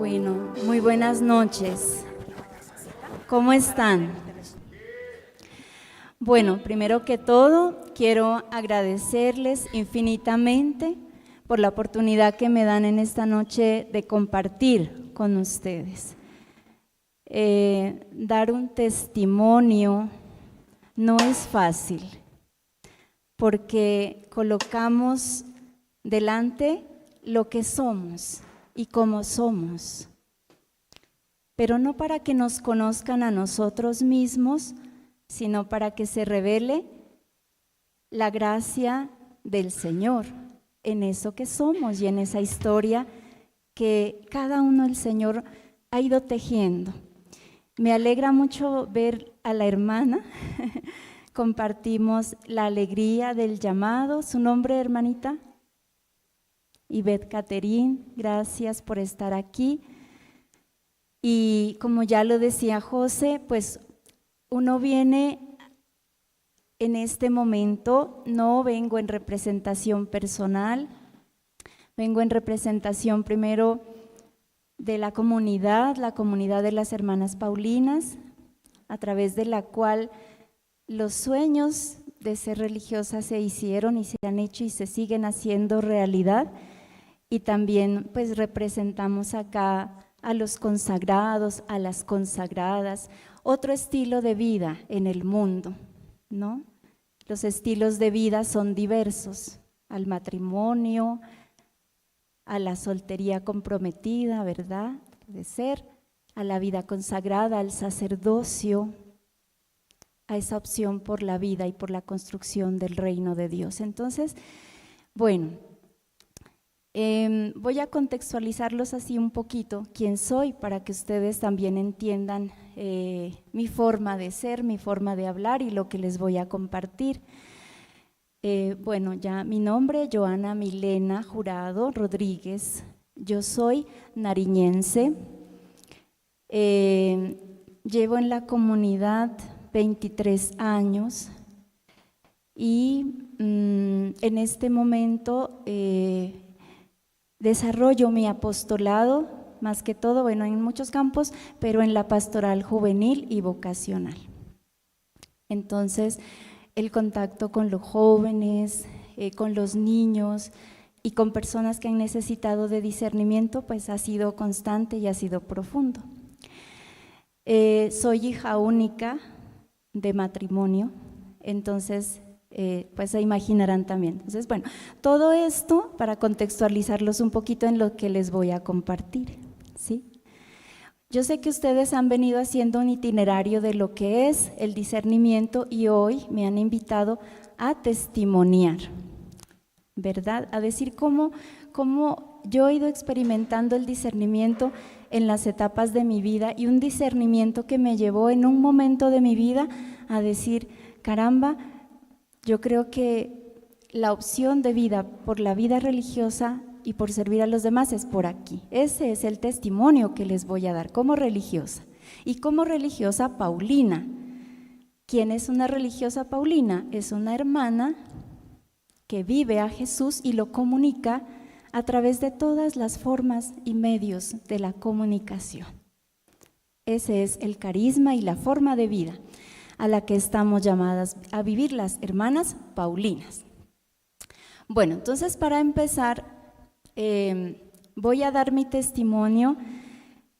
Bueno, muy buenas noches. ¿Cómo están? Bueno, primero que todo, quiero agradecerles infinitamente por la oportunidad que me dan en esta noche de compartir con ustedes. Dar un testimonio no es fácil, porque colocamos delante lo que somos y cómo somos, pero no para que nos conozcan a nosotros mismos, sino para que se revele la gracia del Señor en eso que somos y en esa historia que cada uno el Señor ha ido tejiendo. Me alegra mucho ver a la hermana, compartimos la alegría del llamado. ¿Su nombre, hermanita? Ivette Caterín, gracias por estar aquí. Y como ya lo decía José, pues uno viene en este momento, no vengo en representación personal, vengo en representación primero de la comunidad de las hermanas Paulinas, a través de la cual los sueños de ser religiosas se hicieron y se han hecho y se siguen haciendo realidad. Y también pues representamos acá a los consagrados, a las consagradas, otro estilo de vida en el mundo, ¿no? Los estilos de vida son diversos, al matrimonio, a la soltería comprometida, ¿verdad? Puede ser, a la vida consagrada, al sacerdocio, a esa opción por la vida y por la construcción del reino de Dios. Entonces, bueno, voy a contextualizarlos así un poquito, quién soy, para que ustedes también entiendan mi forma de ser, mi forma de hablar y lo que les voy a compartir. Bueno, ya mi nombre, Joana Milena Jurado Rodríguez, yo soy nariñense, llevo en la comunidad 23 años y en este momento desarrollo mi apostolado, más que todo, bueno, en muchos campos, pero en la pastoral juvenil y vocacional. Entonces, el contacto con los jóvenes, con los niños y con personas que han necesitado de discernimiento, pues ha sido constante y ha sido profundo. Soy hija única de matrimonio, entonces pues se imaginarán también. Entonces, bueno, todo esto para contextualizarlos un poquito en lo que les voy a compartir, ¿sí? Yo sé que ustedes han venido haciendo un itinerario de lo que es el discernimiento y hoy me han invitado a testimoniar, ¿verdad? A decir cómo yo he ido experimentando el discernimiento en las etapas de mi vida y un discernimiento que me llevó en un momento de mi vida a decir, caramba, yo creo que la opción de vida por la vida religiosa y por servir a los demás es por aquí. Ese es el testimonio que les voy a dar como religiosa. Y como religiosa paulina. ¿Quién es una religiosa paulina? Es una hermana que vive a Jesús y lo comunica a través de todas las formas y medios de la comunicación. Ese es el carisma y la forma de vida a la que estamos llamadas a vivir las hermanas paulinas. Bueno, entonces para empezar, voy a dar mi testimonio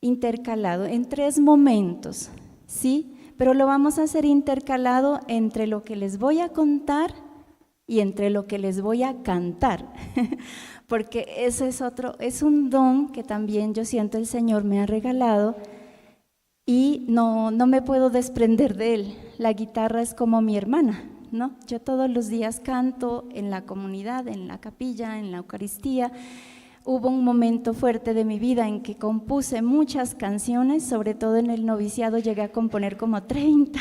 intercalado en 3 momentos, ¿sí? Pero lo vamos a hacer intercalado entre lo que les voy a contar y entre lo que les voy a cantar, porque ese es un don que también yo siento el Señor me ha regalado y no me puedo desprender de él. La guitarra es como mi hermana, ¿no? Yo todos los días canto en la comunidad, en la capilla, en la Eucaristía. Hubo un momento fuerte de mi vida en que compuse muchas canciones, sobre todo en el noviciado llegué a componer como 30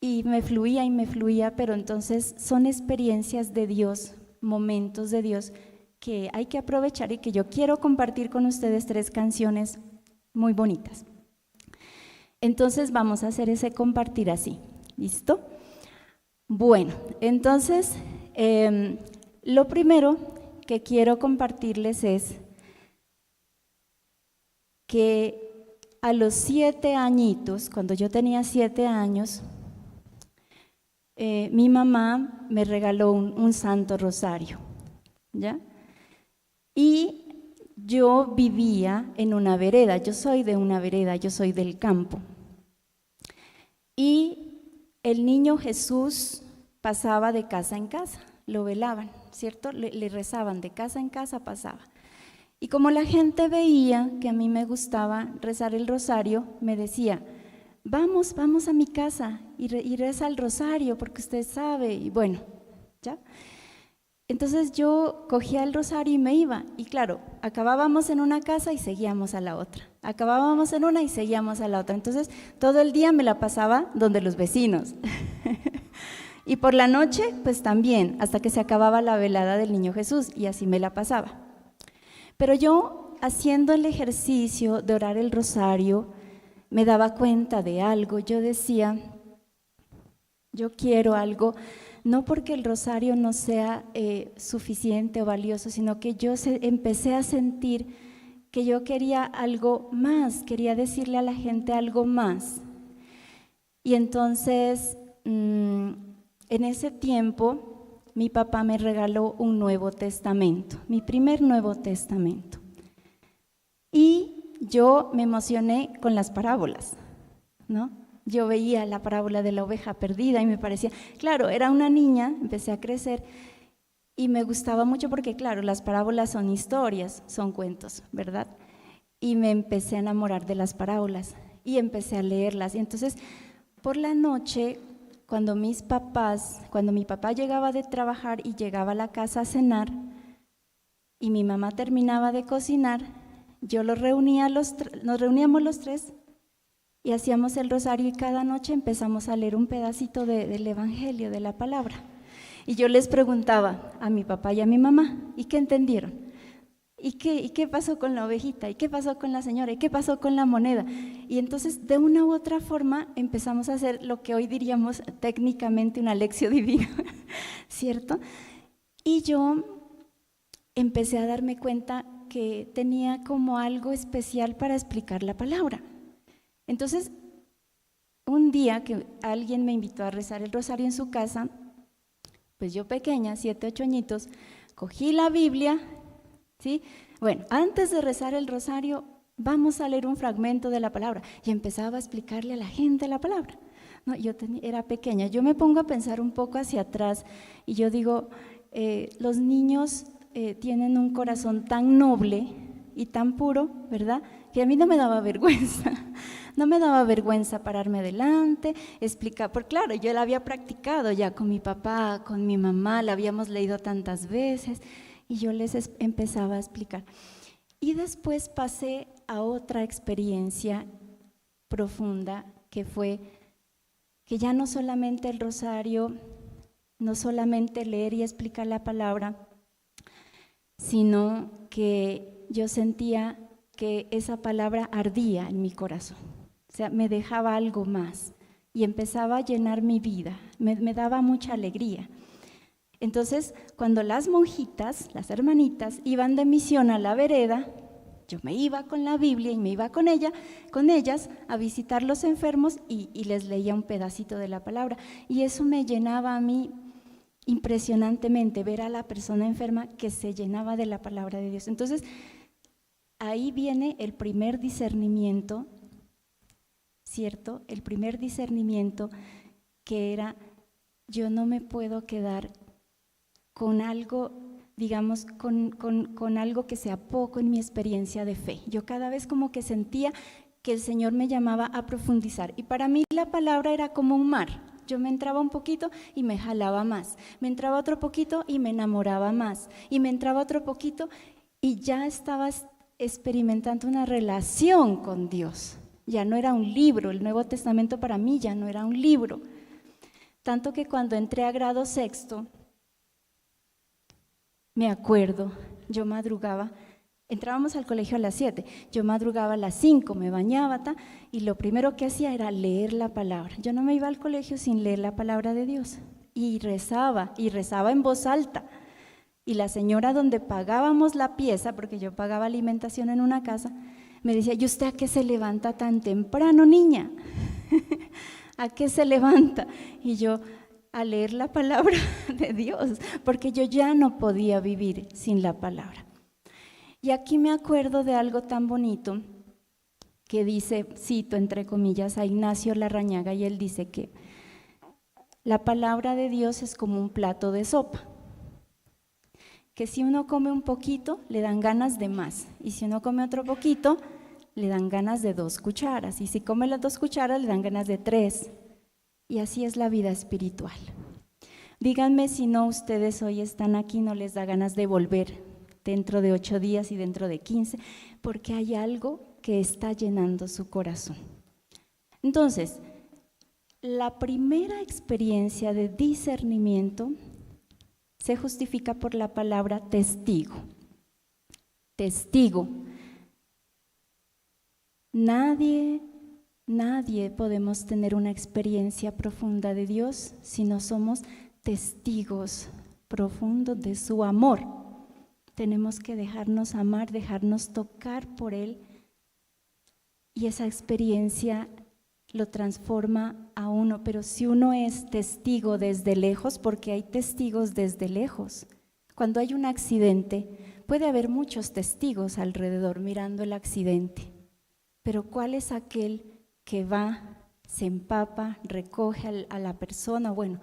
y me fluía, pero entonces son experiencias de Dios, momentos de Dios que hay que aprovechar y que yo quiero compartir con ustedes 3 canciones muy bonitas. Entonces vamos a hacer ese compartir así, ¿listo? Bueno, entonces lo primero que quiero compartirles es que a los 7 añitos, cuando yo tenía 7 años, mi mamá me regaló un santo rosario, ¿ya? Y yo vivía en una vereda, yo soy de una vereda, yo soy del campo. Y el niño Jesús pasaba de casa en casa, lo velaban, ¿cierto? Le rezaban, de casa en casa pasaba. Y como la gente veía que a mí me gustaba rezar el rosario, me decía, vamos a mi casa y reza el rosario porque usted sabe, y bueno, ¿ya? Entonces yo cogía el rosario y me iba, y claro, acabábamos en una casa y seguíamos a la otra, acabábamos en una y seguíamos a la otra, entonces todo el día me la pasaba donde los vecinos. Y por la noche, pues también, hasta que se acababa la velada del Niño Jesús, y así me la pasaba. Pero yo, haciendo el ejercicio de orar el rosario, me daba cuenta de algo. Yo decía, yo quiero algo, no porque el rosario no sea suficiente o valioso, sino que yo empecé a sentir que yo quería algo más, quería decirle a la gente algo más. Y entonces, en ese tiempo, mi papá me regaló un Nuevo Testamento, mi primer Nuevo Testamento. Y yo me emocioné con las parábolas, ¿no? Yo veía la parábola de la oveja perdida y me parecía, claro, era una niña, empecé a crecer y me gustaba mucho porque, claro, las parábolas son historias, son cuentos, ¿verdad? Y me empecé a enamorar de las parábolas y empecé a leerlas. Y entonces, por la noche, cuando mi papá llegaba de trabajar y llegaba a la casa a cenar y mi mamá terminaba de cocinar, yo nos reuníamos los tres y hacíamos el rosario y cada noche empezamos a leer un pedacito del Evangelio, de la palabra. Y yo les preguntaba a mi papá y a mi mamá, ¿y qué entendieron? ¿Y qué pasó con la ovejita? ¿Y qué pasó con la señora? ¿Y qué pasó con la moneda? Y entonces, de una u otra forma, empezamos a hacer lo que hoy diríamos técnicamente una lección divina, ¿cierto? Y yo empecé a darme cuenta que tenía como algo especial para explicar la palabra. Entonces, un día que alguien me invitó a rezar el rosario en su casa, pues yo pequeña, 7, 8 añitos, cogí la Biblia, ¿sí? Bueno, antes de rezar el rosario, vamos a leer un fragmento de la palabra. Y empezaba a explicarle a la gente la palabra. No, era pequeña, yo me pongo a pensar un poco hacia atrás y yo digo, los niños tienen un corazón tan noble y tan puro, ¿verdad? Que a mí no me daba vergüenza. No me daba vergüenza pararme adelante, explicar, porque claro, yo la había practicado ya con mi papá, con mi mamá, la habíamos leído tantas veces y yo les empezaba a explicar. Y después pasé a otra experiencia profunda que fue que ya no solamente el rosario, no solamente leer y explicar la palabra, sino que yo sentía que esa palabra ardía en mi corazón. O sea, me dejaba algo más y empezaba a llenar mi vida, me daba mucha alegría. Entonces, cuando las monjitas, las hermanitas, iban de misión a la vereda, yo me iba con la Biblia y me iba con ellas a visitar los enfermos y les leía un pedacito de la palabra. Y eso me llenaba a mí impresionantemente, ver a la persona enferma que se llenaba de la palabra de Dios. Entonces, ahí viene el primer discernimiento, ¿cierto? El primer discernimiento que era, yo no me puedo quedar con algo, digamos, con algo que sea poco en mi experiencia de fe. Yo cada vez como que sentía que el Señor me llamaba a profundizar y para mí la palabra era como un mar. Yo me entraba un poquito y me jalaba más, me entraba otro poquito y me enamoraba más, y me entraba otro poquito y ya estaba experimentando una relación con Dios. Ya no era un libro, el Nuevo Testamento para mí ya no era un libro. Tanto que cuando entré a grado 6º, me acuerdo, yo madrugaba, entrábamos al colegio a las 7, yo madrugaba a las 5, me bañaba y lo primero que hacía era leer la palabra. Yo no me iba al colegio sin leer la palabra de Dios y rezaba en voz alta. Y la señora donde pagábamos la pieza, porque yo pagaba alimentación en una casa, me decía, ¿y usted a qué se levanta tan temprano, niña? ¿A qué se levanta? Y yo, a leer la palabra de Dios, porque yo ya no podía vivir sin la palabra. Y aquí me acuerdo de algo tan bonito que dice, cito entre comillas a Ignacio Larrañaga, y él dice que la palabra de Dios es como un plato de sopa, que si uno come un poquito le dan ganas de más, y si uno come otro poquito le dan ganas de 2 cucharas, y si come las 2 cucharas le dan ganas de 3, y así es la vida espiritual. Díganme si no ustedes hoy están aquí, no les da ganas de volver dentro de 8 días y dentro de 15, porque hay algo que está llenando su corazón. Entonces, la primera experiencia de discernimiento se justifica por la palabra testigo. Testigo. Nadie podemos tener una experiencia profunda de Dios si no somos testigos profundos de su amor. Tenemos que dejarnos amar, dejarnos tocar por Él, y esa experiencia lo transforma a uno. Pero si uno es testigo desde lejos, porque hay testigos desde lejos, cuando hay un accidente puede haber muchos testigos alrededor mirando el accidente, pero ¿cuál es aquel que va, se empapa, recoge a la persona? Bueno,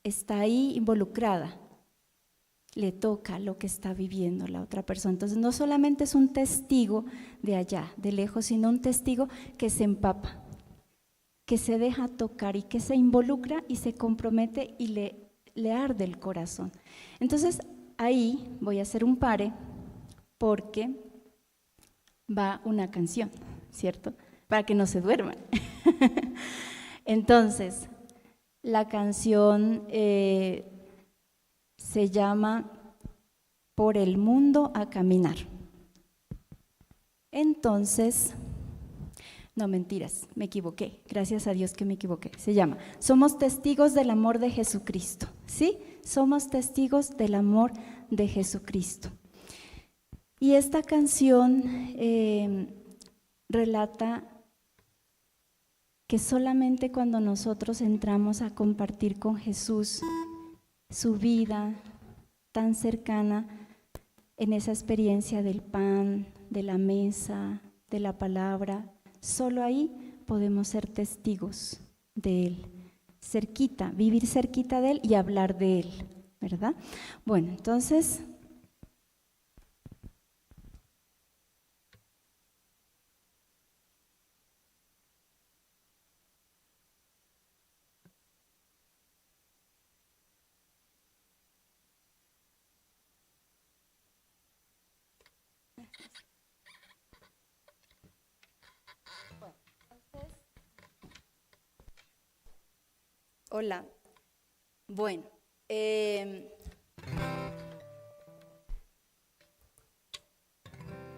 está ahí involucrada, le toca lo que está viviendo la otra persona. Entonces no solamente es un testigo de allá, de lejos, sino un testigo que se empapa, que se deja tocar y que se involucra y se compromete y le arde el corazón. Entonces ahí voy a hacer un pare, porque va una canción, ¿cierto? Para que no se duerman. Entonces, la canción se llama Por el mundo a caminar. Entonces, no, mentiras, me equivoqué, gracias a Dios que me equivoqué. Se llama Somos testigos del amor de Jesucristo, ¿sí? Somos testigos del amor de Jesucristo. Y esta canción relata que solamente cuando nosotros entramos a compartir con Jesús su vida tan cercana, en esa experiencia del pan, de la mesa, de la palabra, solo ahí podemos ser testigos de Él, cerquita, vivir cerquita de Él y hablar de Él, ¿verdad? Bueno, entonces hola, bueno,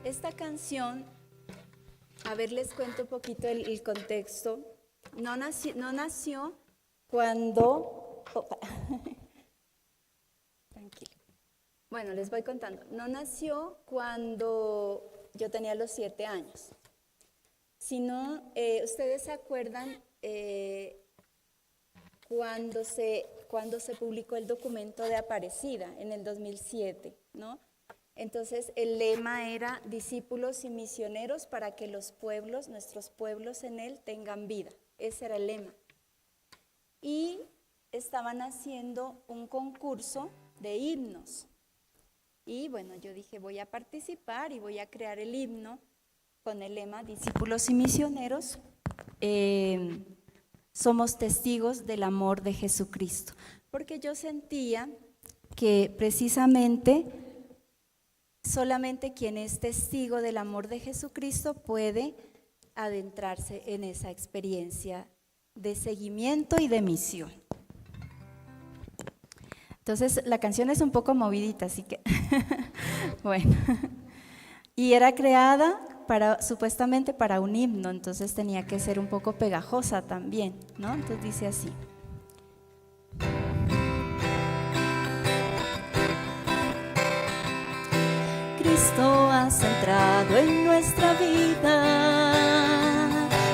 esta canción, a ver, les cuento un poquito el contexto. No nació cuando, tranquilo, bueno, les voy contando. No nació cuando yo tenía los 7 años, sino, ustedes se acuerdan cuando se publicó el documento de Aparecida en el 2007, ¿no? Entonces el lema era discípulos y misioneros para que los pueblos, nuestros pueblos en él, tengan vida. Ese era el lema. Y estaban haciendo un concurso de himnos. Y bueno, yo dije, voy a participar y voy a crear el himno con el lema discípulos y misioneros. Somos testigos del amor de Jesucristo, porque yo sentía que precisamente solamente quien es testigo del amor de Jesucristo puede adentrarse en esa experiencia de seguimiento y de misión. Entonces la canción es un poco movidita, así que bueno, y era creada supuestamente para un himno, entonces tenía que ser un poco pegajosa también, ¿no? Entonces dice así. Cristo has entrado en nuestra vida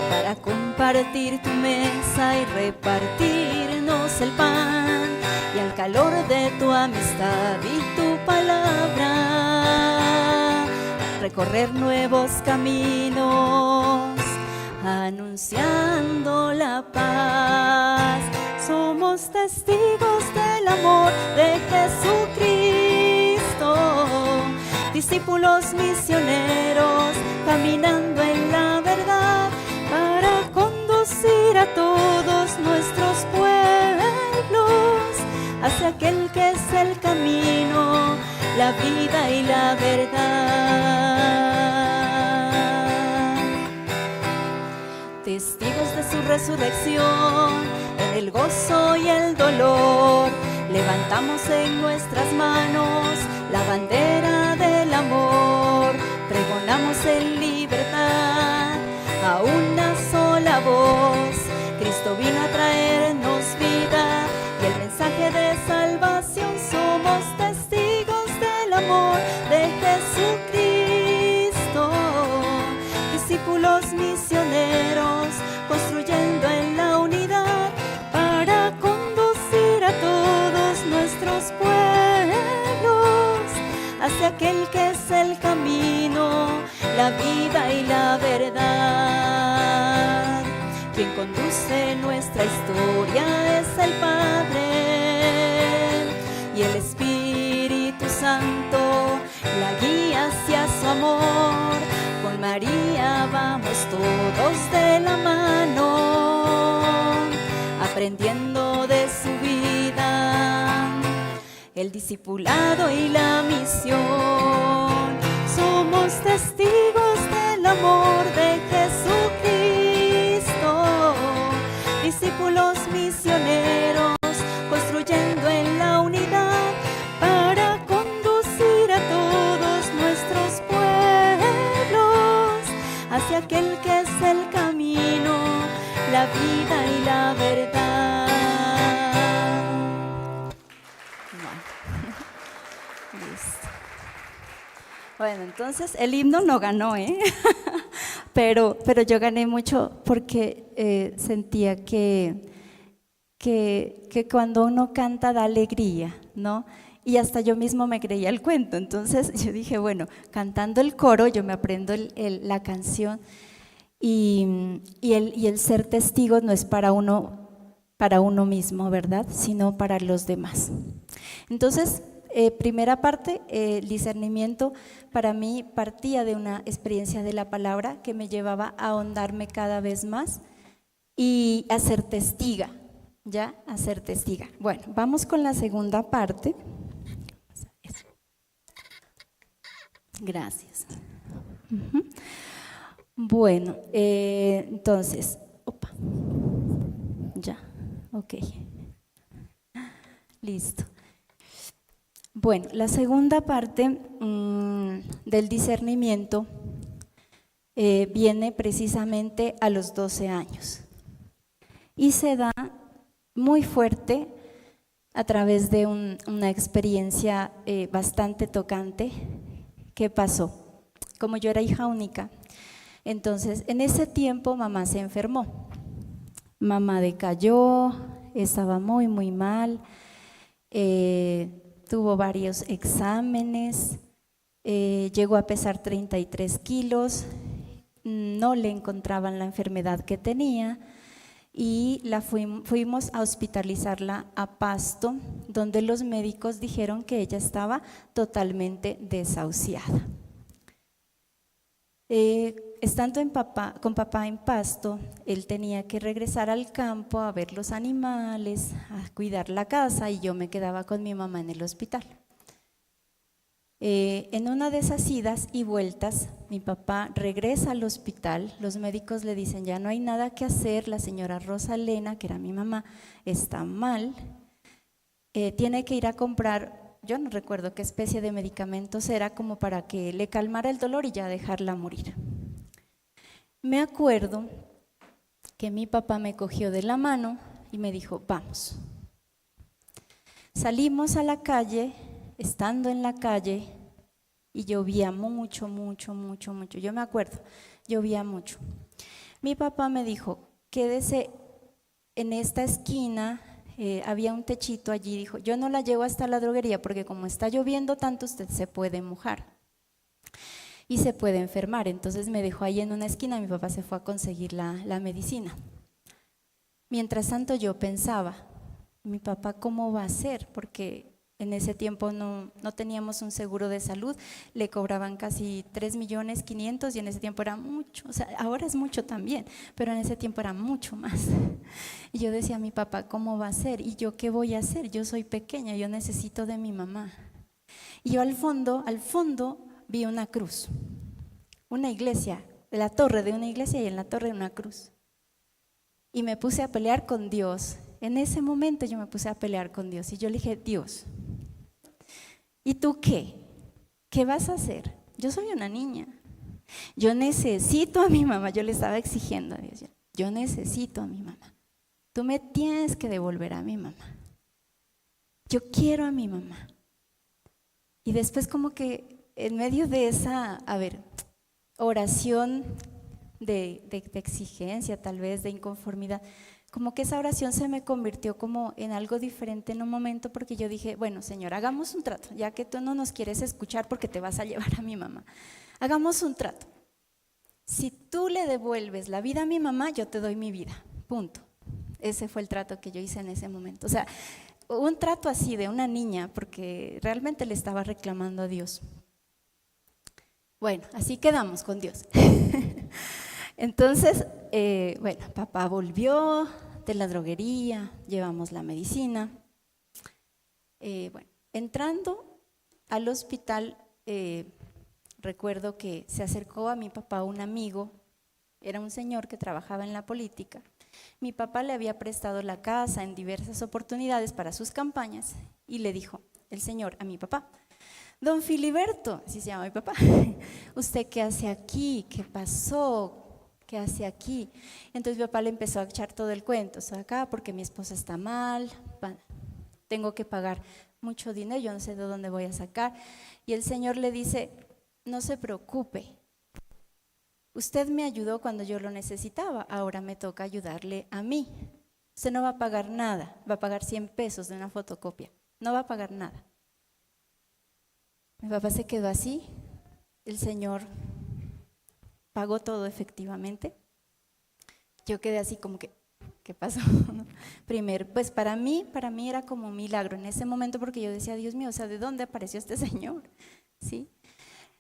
para compartir tu mesa y repartirnos el pan, y al calor de tu amistad y tu palabra recorrer nuevos caminos, anunciando la paz. Somos testigos del amor de Jesucristo, discípulos misioneros caminando en la verdad para conducir a todos nuestros pueblos hacia aquel que es el camino, la vida y la verdad. Testigos de su resurrección, en el gozo y el dolor, levantamos en nuestras manos la bandera del amor, pregonamos en libertad a una sola voz. Cristo vino a traernos vida y el mensaje de salvación. Somos testigos del amor de Jesucristo, discípulos misioneros construyendo en la unidad para conducir a todos nuestros pueblos hacia aquel que es el camino, la vida y la verdad. Quien conduce nuestra historia es el Padre, y el Espíritu Santo la guía hacia su amor. Con María vamos todos de la mano, aprendiendo de su vida, el discipulado y la misión. Somos testigos del amor de Jesucristo, discípulos misioneros construyendo en la unidad para conducir a todos nuestros pueblos hacia aquel que es el camino, la vida y la verdad. Listo. Bueno, entonces el himno no ganó, pero yo gané mucho porque sentía que cuando uno canta da alegría, ¿no? Y hasta yo mismo me creía el cuento. Entonces yo dije, bueno, cantando el coro yo me aprendo la canción, y el ser testigo no es para uno mismo, ¿verdad? Sino para los demás. Entonces, primera parte, el discernimiento para mí partía de una experiencia de la palabra que me llevaba a ahondarme cada vez más y a ser testiga, ¿ya? A ser testiga. Bueno, vamos con la segunda parte. Gracias. Bueno, entonces, ya, ok, listo. Bueno, la segunda parte del discernimiento viene precisamente a los 12 años y se da muy fuerte a través de una experiencia bastante tocante que pasó. Como yo era hija única, entonces en ese tiempo mamá se enfermó, mamá decayó, estaba muy muy mal, tuvo varios exámenes, llegó a pesar 33 kilos, no le encontraban la enfermedad que tenía y fuimos a hospitalizarla a Pasto, donde los médicos dijeron que ella estaba totalmente desahuciada. Estando con papá en Pasto, él tenía que regresar al campo a ver los animales, a cuidar la casa, y yo me quedaba con mi mamá en el hospital. En una de esas idas y vueltas, mi papá regresa al hospital, los médicos le dicen ya no hay nada que hacer, la señora Rosalena, que era mi mamá, está mal, tiene que ir a comprar, yo no recuerdo qué especie de medicamentos era, como para que le calmara el dolor y ya dejarla morir. Me acuerdo que mi papá me cogió de la mano y me dijo, vamos. Salimos a la calle, estando en la calle, y llovía mucho. Yo me acuerdo, llovía mucho. Mi papá me dijo, quédese en esta esquina, había un techito allí, dijo, yo no la llevo hasta la droguería porque como está lloviendo tanto usted se puede mojar y se puede enfermar. Entonces me dejó ahí en una esquina, mi papá se fue a conseguir la medicina. Mientras tanto yo pensaba, mi papá cómo va a hacer, porque en ese tiempo no teníamos un seguro de salud, le cobraban casi 3.500.000 y en ese tiempo era mucho, o sea, ahora es mucho también, pero en ese tiempo era mucho más. Y yo decía, mi papá cómo va a hacer, y yo qué voy a hacer, yo soy pequeña, yo necesito de mi mamá. Y yo al fondo vi una cruz, una iglesia, la torre de una iglesia y en la torre una cruz. Y me puse a pelear con Dios. En ese momento yo me puse a pelear con Dios y yo le dije, Dios, ¿y tú qué? ¿Qué vas a hacer? Yo soy una niña. Yo necesito a mi mamá. Yo le estaba exigiendo a Dios, yo necesito a mi mamá. Tú me tienes que devolver a mi mamá. Yo quiero a mi mamá. Y después como que en medio de esa, oración de exigencia, tal vez de inconformidad, como que esa oración se me convirtió como en algo diferente en un momento, porque yo dije, bueno, Señor, hagamos un trato, ya que tú no nos quieres escuchar porque te vas a llevar a mi mamá, hagamos un trato. Si tú le devuelves la vida a mi mamá, yo te doy mi vida, punto. Ese fue el trato que yo hice en ese momento, o sea, un trato así de una niña, porque realmente le estaba reclamando a Dios. Bueno, así quedamos con Dios. Entonces, bueno, papá volvió de la droguería, llevamos la medicina. Bueno, entrando al hospital, recuerdo que se acercó a mi papá un amigo, era un señor que trabajaba en la política. Mi papá le había prestado la casa en diversas oportunidades para sus campañas y le dijo el señor a mi papá, don Filiberto, así se llama mi papá, ¿usted qué hace aquí? ¿Qué pasó? ¿Qué hace aquí? Entonces mi papá le empezó a echar todo el cuento, estoy acá porque mi esposa está mal, tengo que pagar mucho dinero, yo no sé de dónde voy a sacar. Y el señor le dice, no se preocupe, usted me ayudó cuando yo lo necesitaba, ahora me toca ayudarle a mí. Usted no va a pagar nada, va a pagar 100 pesos de una fotocopia, no va a pagar nada. Mi papá se quedó así, el señor pagó todo efectivamente. Yo quedé así como que, ¿qué pasó? Primero, pues para mí era como un milagro en ese momento, porque yo decía, Dios mío, o sea, ¿de dónde apareció este señor? ¿Sí?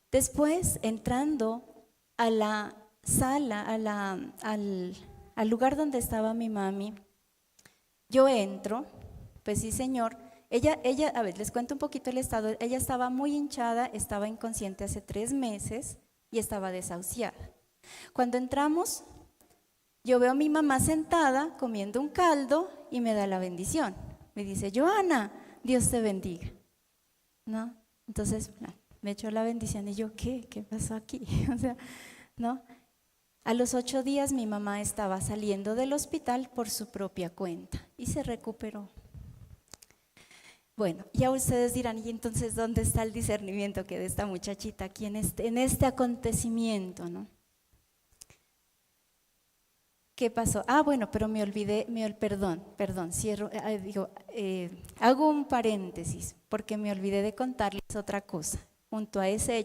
Después, entrando a la sala, al lugar donde estaba mi mami, yo entro, pues sí, señor. Ella, a ver, les cuento un poquito el estado. Ella estaba muy hinchada, estaba inconsciente hace 3 meses y estaba desahuciada. Cuando entramos, yo veo a mi mamá sentada comiendo un caldo y me da la bendición. Me dice, Joana, Dios te bendiga. ¿No? Entonces, me echó la bendición y yo, ¿qué pasó aquí? O sea, ¿no? A los 8 días mi mamá estaba saliendo del hospital por su propia cuenta y se recuperó. Bueno, ya ustedes dirán, ¿y entonces dónde está el discernimiento que de esta muchachita aquí en este acontecimiento, ¿no? ¿Qué pasó? Bueno, pero me olvidé, perdón, cierro, hago un paréntesis porque me olvidé de contarles otra cosa, juntico a ese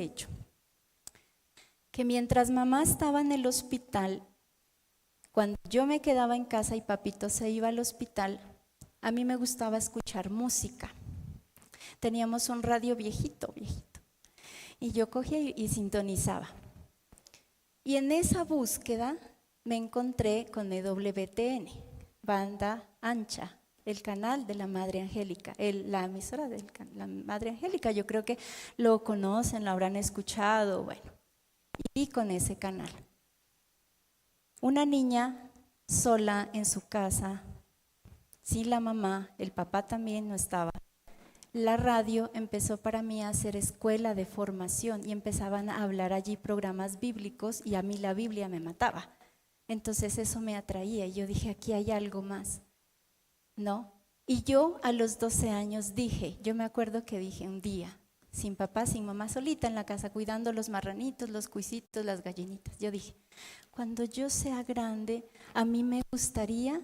hecho, que mientras mamá estaba en el hospital, cuando yo me quedaba en casa y papito se iba al hospital, a mí me gustaba escuchar música. Teníamos un radio viejito, y yo cogía y sintonizaba. Y en esa búsqueda me encontré con EWTN, Banda Ancha, el canal de la Madre Angélica, la emisora de la Madre Angélica. Yo creo que lo conocen, lo habrán escuchado, bueno, y con ese canal. Una niña sola en su casa, sin la mamá, el papá también no estaba. La radio empezó para mí a ser escuela de formación y empezaban a hablar allí programas bíblicos y a mí la Biblia me mataba. Entonces eso me atraía y yo dije, aquí hay algo más, ¿no? Y yo a los 12 años dije, yo me acuerdo que dije un día, sin papá, sin mamá, solita en la casa, cuidando los marranitos, los cuisitos, las gallinitas. Yo dije, cuando yo sea grande, a mí me gustaría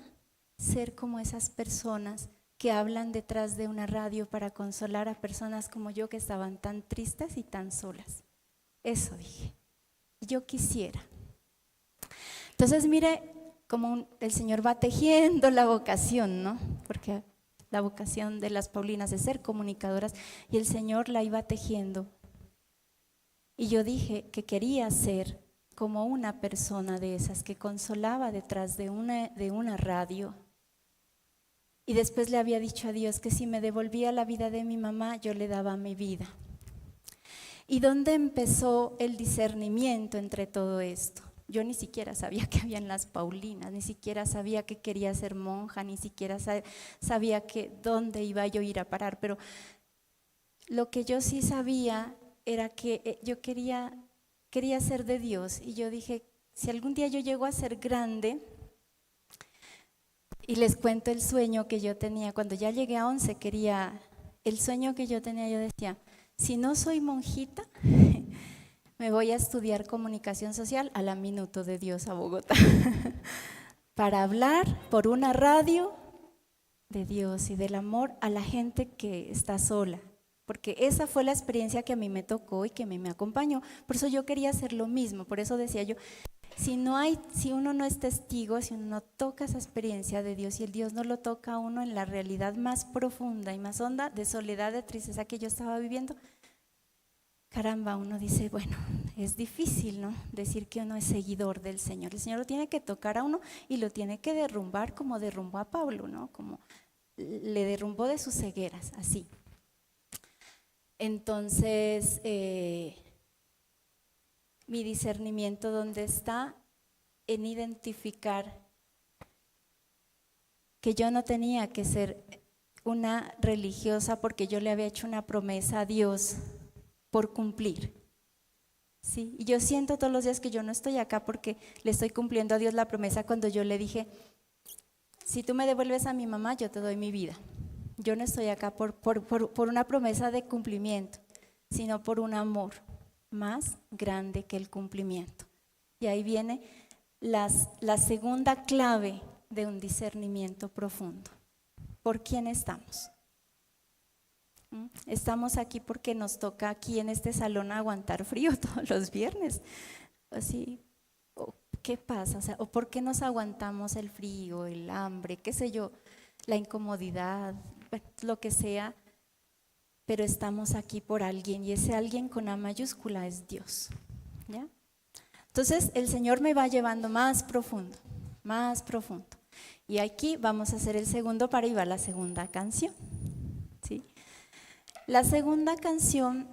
ser como esas personas que hablan detrás de una radio para consolar a personas como yo que estaban tan tristes y tan solas. Eso dije, yo quisiera. Entonces mire cómo el Señor va tejiendo la vocación, ¿no? Porque la vocación de las Paulinas es ser comunicadoras y el Señor la iba tejiendo. Y yo dije que quería ser como una persona de esas que consolaba detrás de una radio. Y después le había dicho a Dios que si me devolvía la vida de mi mamá, yo le daba mi vida. ¿Y dónde empezó el discernimiento entre todo esto? Yo ni siquiera sabía que habían las Paulinas, ni siquiera sabía que quería ser monja, ni siquiera sabía que dónde iba yo a ir a parar, pero lo que yo sí sabía era que yo quería ser de Dios, y yo dije, si algún día yo llego a ser grande, y les cuento el sueño que yo tenía, cuando ya llegué a 11, el sueño que yo tenía, yo decía, si no soy monjita, me voy a estudiar comunicación social a la Minuto de Dios a Bogotá, para hablar por una radio de Dios y del amor a la gente que está sola, porque esa fue la experiencia que a mí me tocó y que a mí me acompañó. Por eso yo quería hacer lo mismo, por eso decía yo, si uno no es testigo, si uno no toca esa experiencia de Dios y el Dios no lo toca a uno en la realidad más profunda y más honda de soledad, de tristeza que yo estaba viviendo, caramba, uno dice, bueno, es difícil, ¿no? Decir que uno es seguidor del Señor. El Señor lo tiene que tocar a uno y lo tiene que derrumbar como derrumbó a Pablo, ¿no? Como le derrumbó de sus cegueras, así. Entonces, mi discernimiento, ¿dónde está? En identificar que yo no tenía que ser una religiosa porque yo le había hecho una promesa a Dios por cumplir. Sí, y yo siento todos los días que yo no estoy acá porque le estoy cumpliendo a Dios la promesa cuando yo le dije, si tú me devuelves a mi mamá, yo te doy mi vida. Yo no estoy acá por una promesa de cumplimiento, sino por un amor más grande que el cumplimiento. Y ahí viene la segunda clave de un discernimiento profundo. ¿Por quién estamos? Estamos aquí porque nos toca aquí en este salón aguantar frío todos los viernes. Así, ¿qué pasa? O sea, ¿o por qué nos aguantamos el frío, el hambre, qué sé yo, la incomodidad, lo que sea? Pero estamos aquí por alguien y ese alguien con A mayúscula es Dios, ¿ya? Entonces el Señor me va llevando más profundo, más profundo. Y aquí vamos a hacer el segundo para y va la segunda canción, ¿sí? La segunda canción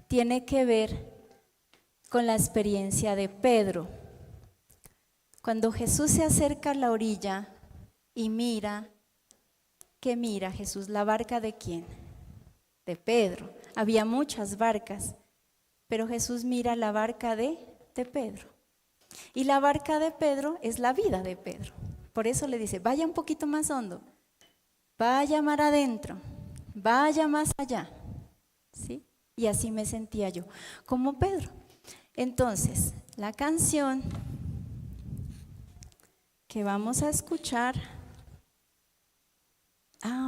tiene que ver con la experiencia de Pedro. Cuando Jesús se acerca a la orilla y mira, ¿qué mira Jesús? ¿La barca de quién? De Pedro. Había muchas barcas, pero Jesús mira la barca de Pedro. Y la barca de Pedro es la vida de Pedro. Por eso le dice, vaya un poquito más hondo, vaya mar adentro, vaya más allá, ¿sí? Y así me sentía yo, como Pedro. Entonces, la canción que vamos a escuchar,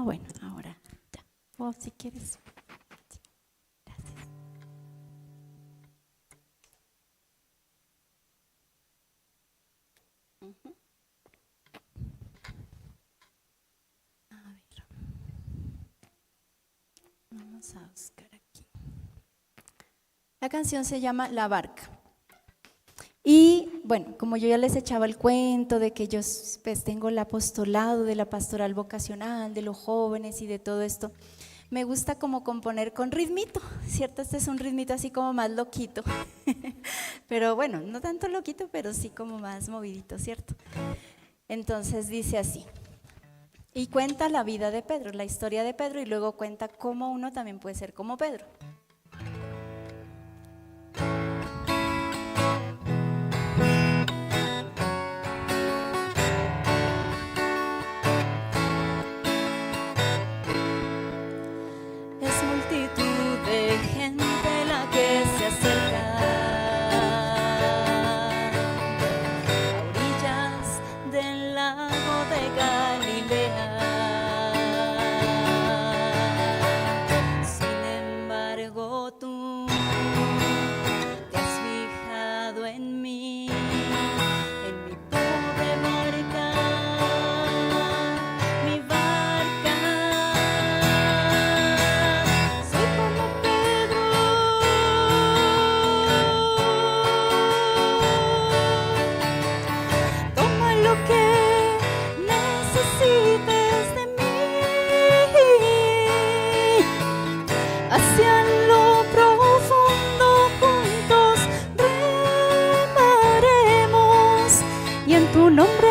bueno, ahora, ya. Oh, si quieres. Sí, gracias. A ver, vamos a buscar aquí. La canción se llama La Barca. Y bueno, como yo ya les echaba el cuento de que yo pues tengo el apostolado de la pastoral vocacional, de los jóvenes y de todo esto, me gusta como componer con ritmito, ¿cierto? Este es un ritmito así como más loquito, pero bueno, no tanto loquito, pero sí como más movidito, ¿cierto? Entonces dice así, y cuenta la vida de Pedro, la historia de Pedro, y luego cuenta cómo uno también puede ser como Pedro.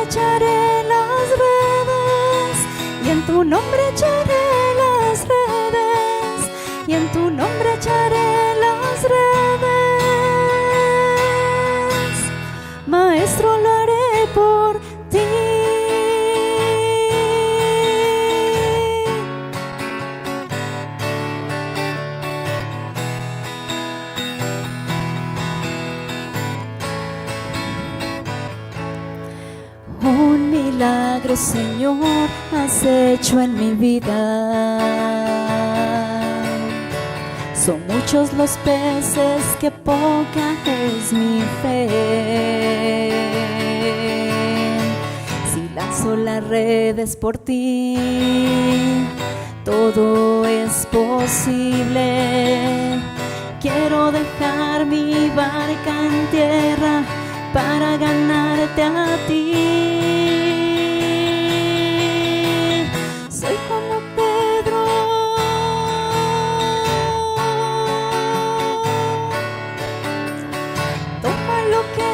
echaré las redes, y en tu nombre echaré las redes, y en tu nombre echaré las redes. Maestro, lo haré por ti. Un milagro, Señor, has hecho en mi vida. Son muchos los peces, que poca es mi fe. Si lanzo las redes por ti, todo es posible. Quiero dejar mi barca en tierra para ganarte a ti. Soy como Pedro, toma lo que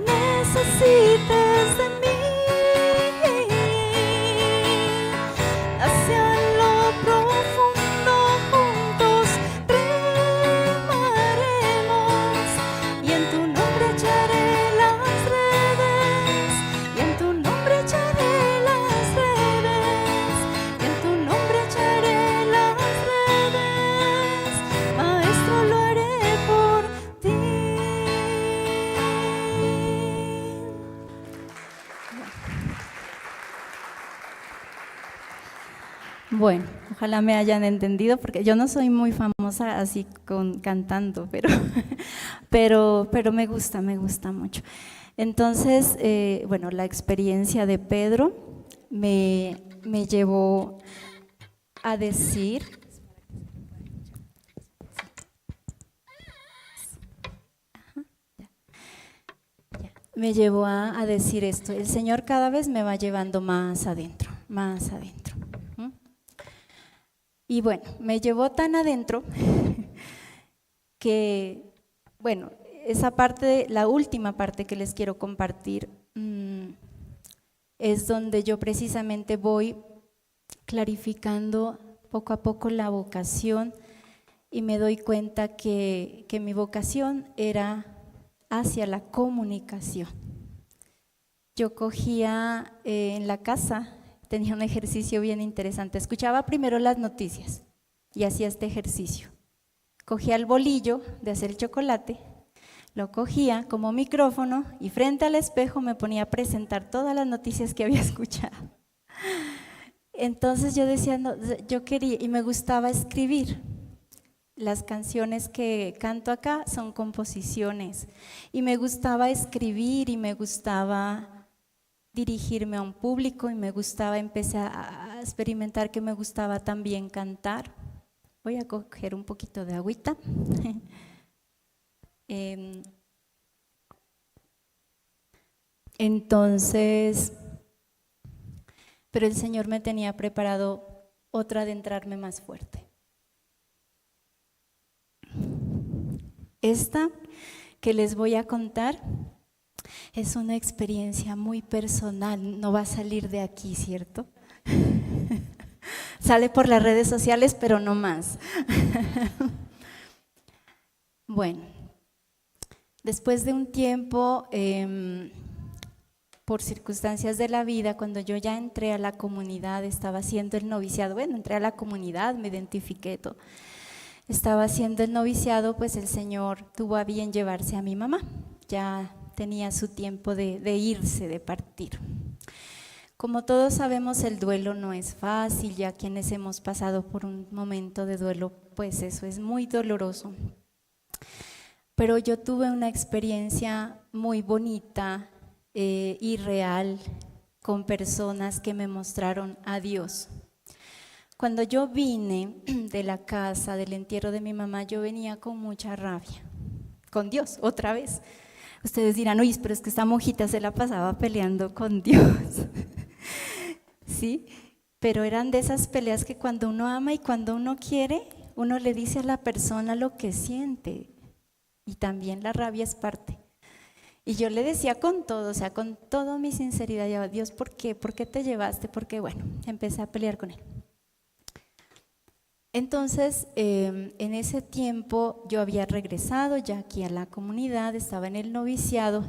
necesites de mí, hacia lo profundo juntos remaremos, y en tu nombre echaré las redes, y en tu nombre echaré las redes, y en tu nombre echaré las redes. Maestro, lo haré por ti. Bueno, ojalá me hayan entendido, porque yo no soy muy famosa así cantando, pero me gusta mucho. Entonces, bueno, la experiencia de Pedro me llevó a decir, esto: el Señor cada vez me va llevando más adentro, más adentro. Y bueno, me llevó tan adentro que, bueno, esa parte, la última parte que les quiero compartir, es donde yo precisamente voy clarificando poco a poco la vocación, y me doy cuenta que mi vocación era hacia la comunicación. Yo cogía en la casa, tenía un ejercicio bien interesante. Escuchaba primero las noticias y hacía este ejercicio. Cogía el bolillo de hacer el chocolate, lo cogía como micrófono y frente al espejo me ponía a presentar todas las noticias que había escuchado. Entonces yo decía, no, yo quería, y me gustaba escribir. Las canciones que canto acá son composiciones, y me gustaba escribir, y me gustaba dirigirme a un público, y me gustaba empezar a experimentar que me gustaba también cantar. Voy a coger un poquito de agüita. Entonces, pero el Señor me tenía preparado otra, adentrarme más fuerte. Esta que les voy a contar es una experiencia muy personal, no va a salir de aquí, ¿cierto? Sale por las redes sociales, pero no más. Bueno, después de un tiempo, por circunstancias de la vida, cuando yo ya entré a la comunidad, estaba haciendo el noviciado, bueno, entré a la comunidad, me identifiqué todo. Estaba haciendo el noviciado, pues el Señor tuvo a bien llevarse a mi mamá, ya tenía su tiempo de irse, de partir. Como todos sabemos, el duelo no es fácil, ya quienes hemos pasado por un momento de duelo, pues eso es muy doloroso. Pero yo tuve una experiencia muy bonita y real con personas que me mostraron a Dios. Cuando yo vine de la casa, del entierro de mi mamá, yo venía con mucha rabia, con Dios, otra vez. Ustedes dirán, oye, pero es que esta monjita se la pasaba peleando con Dios. ¿Sí? Pero eran de esas peleas que cuando uno ama y cuando uno quiere, uno le dice a la persona lo que siente. Y también la rabia es parte. Y yo le decía con todo, o sea, con toda mi sinceridad, ya, Dios, ¿por qué? ¿Por qué te llevaste? Porque bueno, empecé a pelear con él. Entonces, en ese tiempo yo había regresado ya aquí a la comunidad, estaba en el noviciado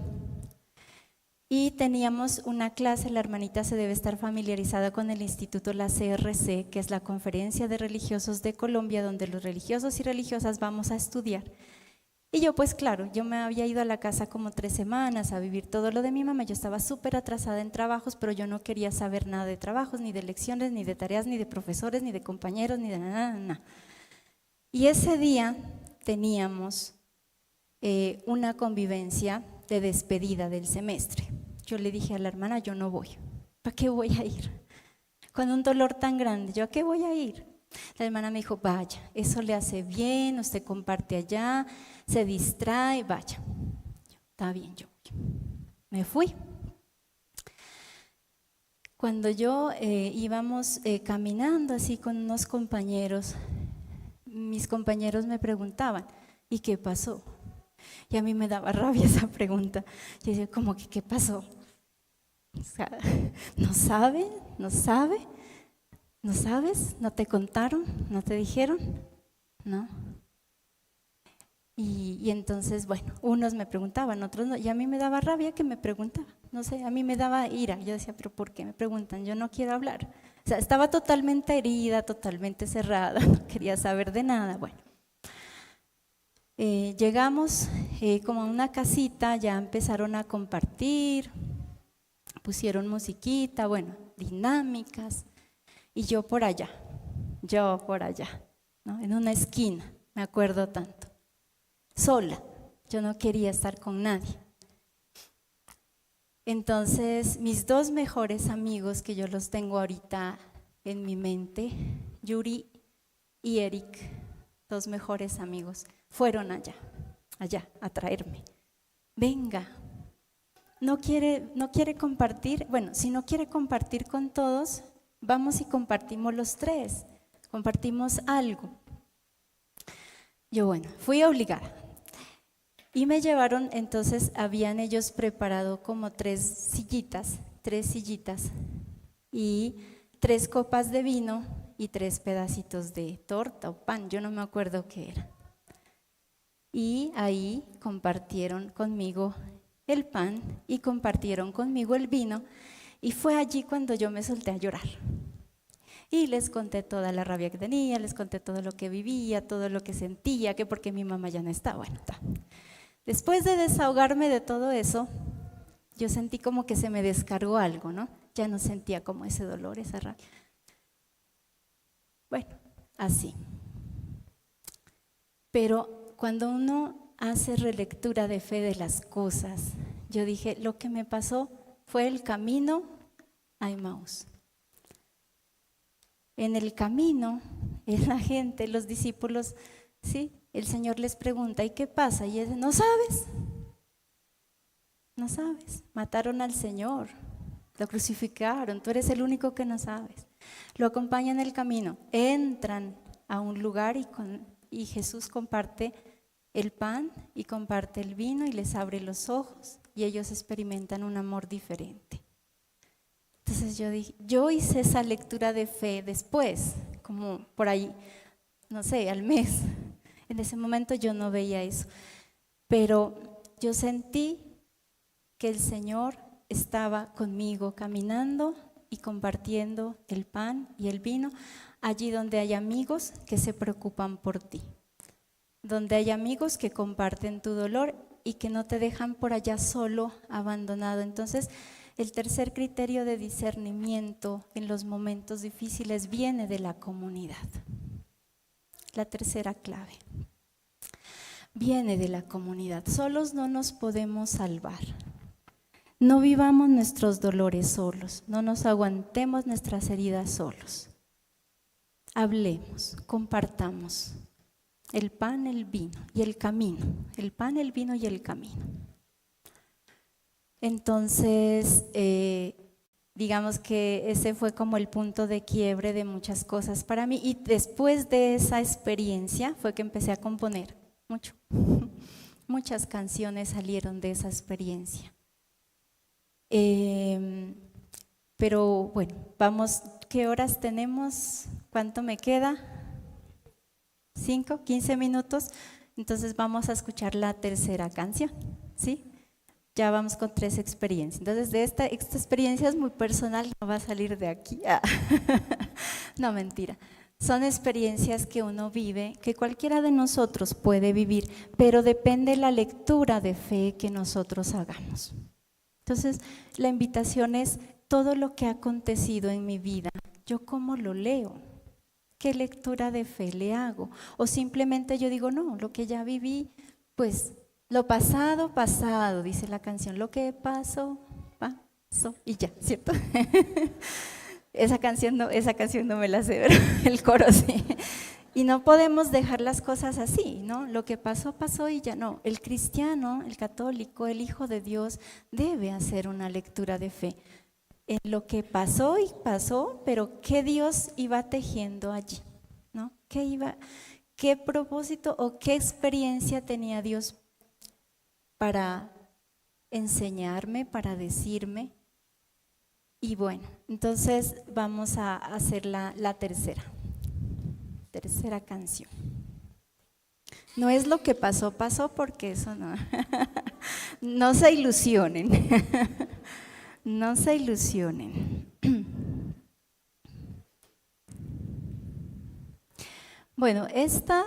y teníamos una clase. La hermanita se debe estar familiarizada con el instituto, la CRC, que es la Conferencia de Religiosos de Colombia, donde los religiosos y religiosas vamos a estudiar. Y yo pues claro, yo me había ido a la casa como 3 semanas a vivir todo lo de mi mamá. Yo estaba súper atrasada en trabajos, pero yo no quería saber nada de trabajos, ni de lecciones, ni de tareas, ni de profesores, ni de compañeros, ni de nada. Y ese día teníamos una convivencia de despedida del semestre. Yo le dije a la hermana, yo no voy. ¿Para qué voy a ir? Con un dolor tan grande, ¿yo a qué voy a ir? La hermana me dijo, vaya, eso le hace bien, usted comparte allá, se distrae, vaya. Está bien, yo voy. Me fui. Cuando yo íbamos caminando así con unos compañeros, mis compañeros me preguntaban, ¿y qué pasó? Y a mí me daba rabia esa pregunta. Yo decía, ¿cómo que qué pasó? O sea, ¿no sabe? ¿No sabe? ¿No sabes? ¿No te contaron? ¿No te dijeron? ¿No? Y entonces, bueno, unos me preguntaban, otros no, y a mí me daba rabia que me preguntaban, no sé, a mí me daba ira. Yo decía, ¿pero por qué me preguntan? Yo no quiero hablar. O sea, estaba totalmente herida, totalmente cerrada, no quería saber de nada. Bueno, llegamos como a una casita, ya empezaron a compartir, pusieron musiquita, bueno, dinámicas. Y yo por allá, ¿no? En una esquina, me acuerdo tanto, sola, yo no quería estar con nadie. Entonces, mis 2 mejores amigos, que yo los tengo ahorita en mi mente, Yuri y Eric, 2 mejores amigos, fueron allá a traerme. Venga, no quiere compartir, bueno, si no quiere compartir con todos, vamos y compartimos los 3, compartimos algo. Yo bueno, fui obligada. Y me llevaron, entonces habían ellos preparado como 3 sillitas y 3 copas de vino y 3 pedacitos de torta o pan, yo no me acuerdo qué era. Y ahí compartieron conmigo el pan y compartieron conmigo el vino. Y fue allí cuando yo me solté a llorar. Y les conté toda la rabia que tenía, les conté todo lo que vivía, todo lo que sentía, que porque mi mamá ya no está. Bueno, está. Después de desahogarme de todo eso, yo sentí como que se me descargó algo, ¿no? Ya no sentía como ese dolor, esa rabia. Bueno, así. Pero cuando uno hace relectura de fe de las cosas, yo dije, lo que me pasó fue el camino a Emaús. En el camino, la gente, los discípulos, sí, el Señor les pregunta, ¿y qué pasa? Y ellos, no sabes, mataron al Señor, lo crucificaron, tú eres el único que no sabes. Lo acompañan en el camino, entran a un lugar y Jesús comparte el pan y comparte el vino y les abre los ojos y ellos experimentan un amor diferente. Entonces yo hice esa lectura de fe después, como por ahí, no sé, al mes. En ese momento yo no veía eso, pero yo sentí que el Señor estaba conmigo caminando y compartiendo el pan y el vino allí donde hay amigos que se preocupan por ti, donde hay amigos que comparten tu dolor y que no te dejan por allá solo, abandonado. Entonces, el tercer criterio de discernimiento en los momentos difíciles viene de la comunidad. La tercera clave viene de la comunidad. Solos no nos podemos salvar. No vivamos nuestros dolores solos, no nos aguantemos nuestras heridas solos. Hablemos, compartamos el pan, el vino y el camino. El pan, el vino y el camino. Entonces, digamos que ese fue como el punto de quiebre de muchas cosas para mí, y después de esa experiencia fue que empecé a componer mucho. Muchas canciones salieron de esa experiencia. Pero bueno, vamos, ¿qué horas tenemos? ¿Cuánto me queda? 5, 15 minutos. Entonces vamos a escuchar la tercera canción, ¿sí? Ya vamos con 3 experiencias. Entonces de esta experiencia es muy personal, no va a salir de aquí. No, mentira. Son experiencias que uno vive, que cualquiera de nosotros puede vivir, pero depende de la lectura de fe que nosotros hagamos. Entonces, la invitación es todo lo que ha acontecido en mi vida, ¿yo cómo lo leo? ¿Qué lectura de fe le hago? O simplemente yo digo, no, lo que ya viví, pues lo pasado, pasado, dice la canción, lo que pasó, pasó y ya, ¿cierto? Esa canción no me la sé, pero el coro sí. Y no podemos dejar las cosas así, ¿no? Lo que pasó, pasó y ya no. El cristiano, el católico, el hijo de Dios debe hacer una lectura de fe en lo que pasó y pasó, pero qué Dios iba tejiendo allí, ¿no? ¿Qué propósito o qué experiencia tenía Dios para enseñarme, para decirme? Y bueno, entonces vamos a hacer la tercera canción. No es lo que pasó, pasó, porque eso no. No se ilusionen. No se ilusionen. Bueno, esta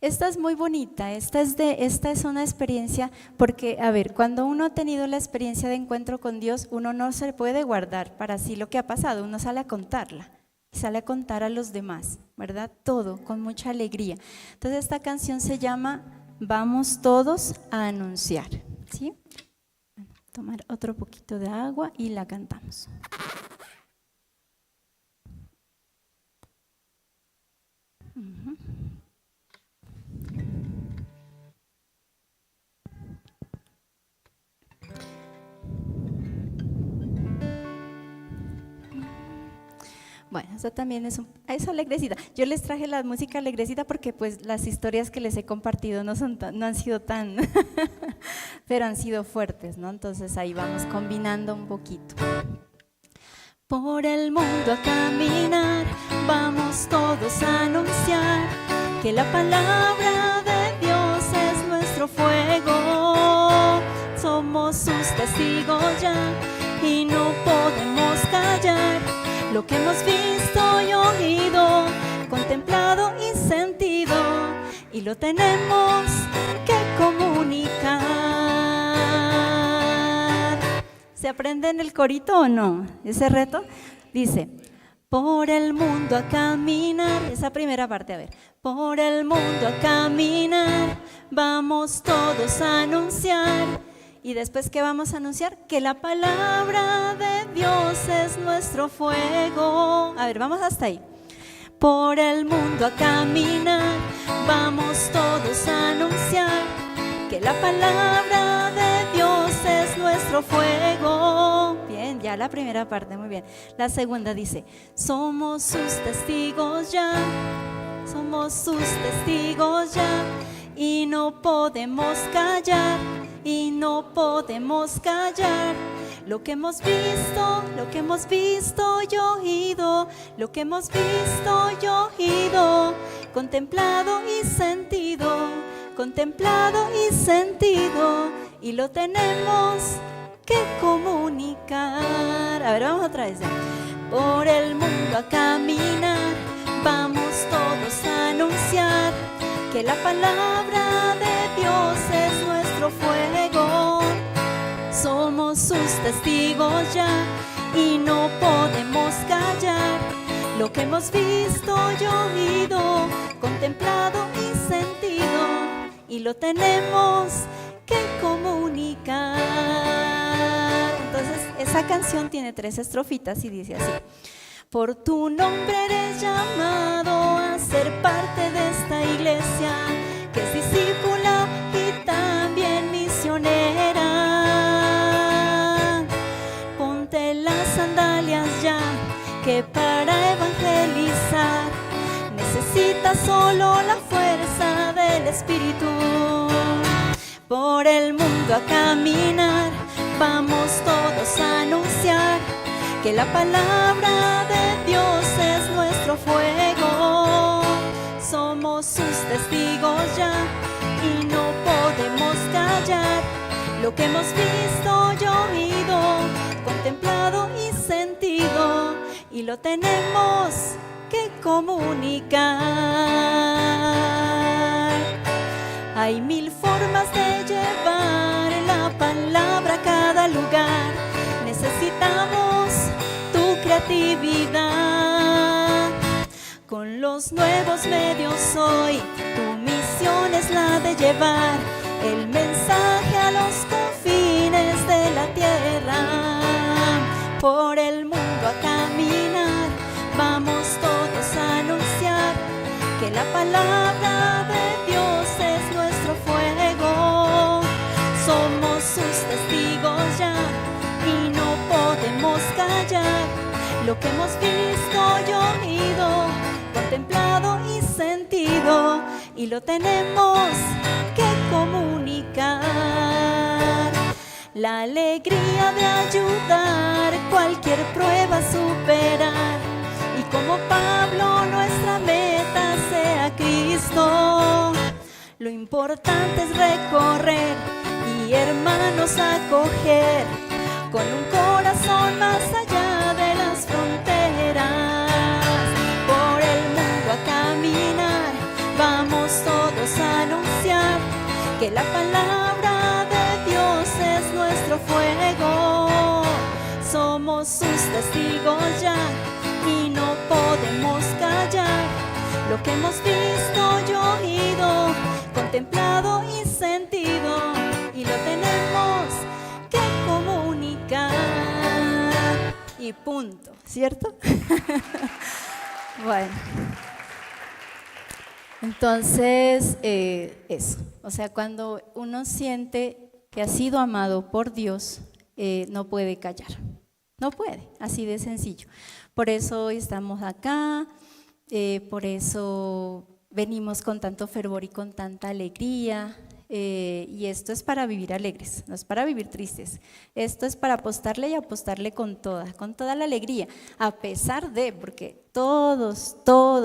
es muy bonita, esta es una experiencia, porque, a ver, cuando uno ha tenido la experiencia de encuentro con Dios, uno no se puede guardar para sí lo que ha pasado, uno sale a contarla, sale a contar a los demás, ¿verdad? Todo, con mucha alegría. Entonces esta canción se llama Vamos todos a anunciar, ¿sí? Tomar otro poquito de agua y la cantamos. Bueno, eso también es alegrecita. Yo les traje la música alegrecita porque pues las historias que les he compartido no han sido tan, pero han sido fuertes, ¿no? Entonces ahí vamos combinando un poquito. Por el mundo a caminar, vamos todos a anunciar que la palabra de Dios es nuestro fuego. Somos sus testigos ya y no podemos callar lo que hemos visto y oído, contemplado y sentido, y lo tenemos que comunicar. ¿Se aprende en el corito o no? Ese reto dice, por el mundo a caminar, esa primera parte, a ver, por el mundo a caminar, vamos todos a anunciar. Y después, ¿qué vamos a anunciar? Que la palabra de Dios es nuestro fuego. A ver, vamos hasta ahí. Por el mundo a caminar, vamos todos a anunciar que la palabra de Dios es nuestro fuego. Bien, ya la primera parte, muy bien. La segunda dice, somos sus testigos ya, somos sus testigos ya, y no podemos callar. Y no podemos callar lo que hemos visto, lo que hemos visto y oído, lo que hemos visto y oído, contemplado y sentido, y lo tenemos que comunicar. A ver, vamos otra vez. Por el mundo a caminar, vamos todos a anunciar que la palabra de Dios es nuestro fuego. Somos sus testigos ya y no podemos callar lo que hemos visto y oído, contemplado y sentido, y lo tenemos que comunicar. Entonces, esa canción tiene 3 estrofitas y dice así: por tu nombre eres llamado a ser parte de esta iglesia, que es discípula y también misionera. Ponte las sandalias ya, que para evangelizar necesitas solo la fuerza de Espíritu. Por el mundo a caminar, vamos todos a anunciar que la palabra de Dios es nuestro fuego. Somos sus testigos ya y no podemos callar lo que hemos visto y oído, contemplado y sentido, y lo tenemos que comunicar. Hay mil formas de llevar la palabra a cada lugar. Necesitamos tu creatividad. Con los nuevos medios hoy, tu misión es la de llevar el mensaje a los confines de la tierra. Por el mundo a caminar, vamos todos a anunciar que la palabra de Dios es nuestro fuego. Somos sus testigos ya y no podemos callar lo que hemos visto y oído, contemplado y sentido, y lo tenemos que comunicar. La alegría de ayudar cualquier prueba a superar, y como Pablo nuestra meta sea Cristo. Lo importante es recorrer y hermanos acoger con un corazón más allá de las fronteras. Por el mundo a caminar, vamos todos a anunciar que la palabra de Dios es nuestro fuego. Somos sus testigos ya y no podemos callar lo que hemos visto y oído, contemplado y sentido, y lo tenemos que comunicar. Y punto, ¿cierto? Bueno, entonces eso, o sea, cuando uno siente que ha sido amado por Dios, no puede callar, no puede, así de sencillo. Por eso hoy estamos acá, por eso venimos con tanto fervor y con tanta alegría, y esto es para vivir alegres, no es para vivir tristes. Esto es para apostarle y apostarle con toda la alegría, a pesar de, porque todos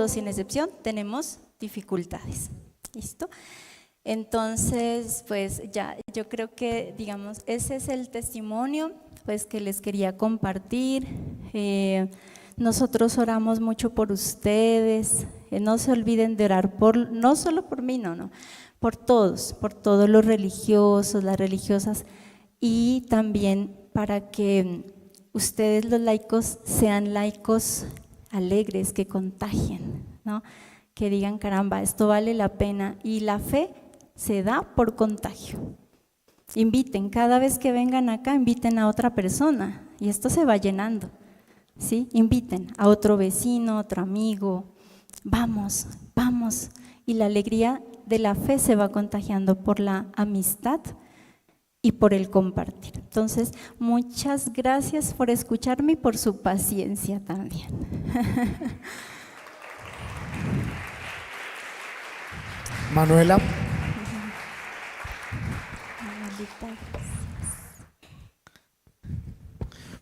sin excepción tenemos dificultades. ¿Listo? Entonces, pues ya, yo creo que, digamos, ese es el testimonio pues que les quería compartir. Nosotros oramos mucho por ustedes, no se olviden de orar no solo por mí, no, por todos los religiosos, las religiosas, y también para que ustedes los laicos sean laicos alegres, que contagien, ¿no? Que digan, caramba, esto vale la pena, y la fe se da por contagio. Inviten, cada vez que vengan acá, inviten a otra persona, y esto se va llenando. ¿Sí? Inviten a otro vecino, otro amigo, vamos, y la alegría de la fe se va contagiando por la amistad y por el compartir. Entonces, muchas gracias por escucharme y por su paciencia también. Manuela.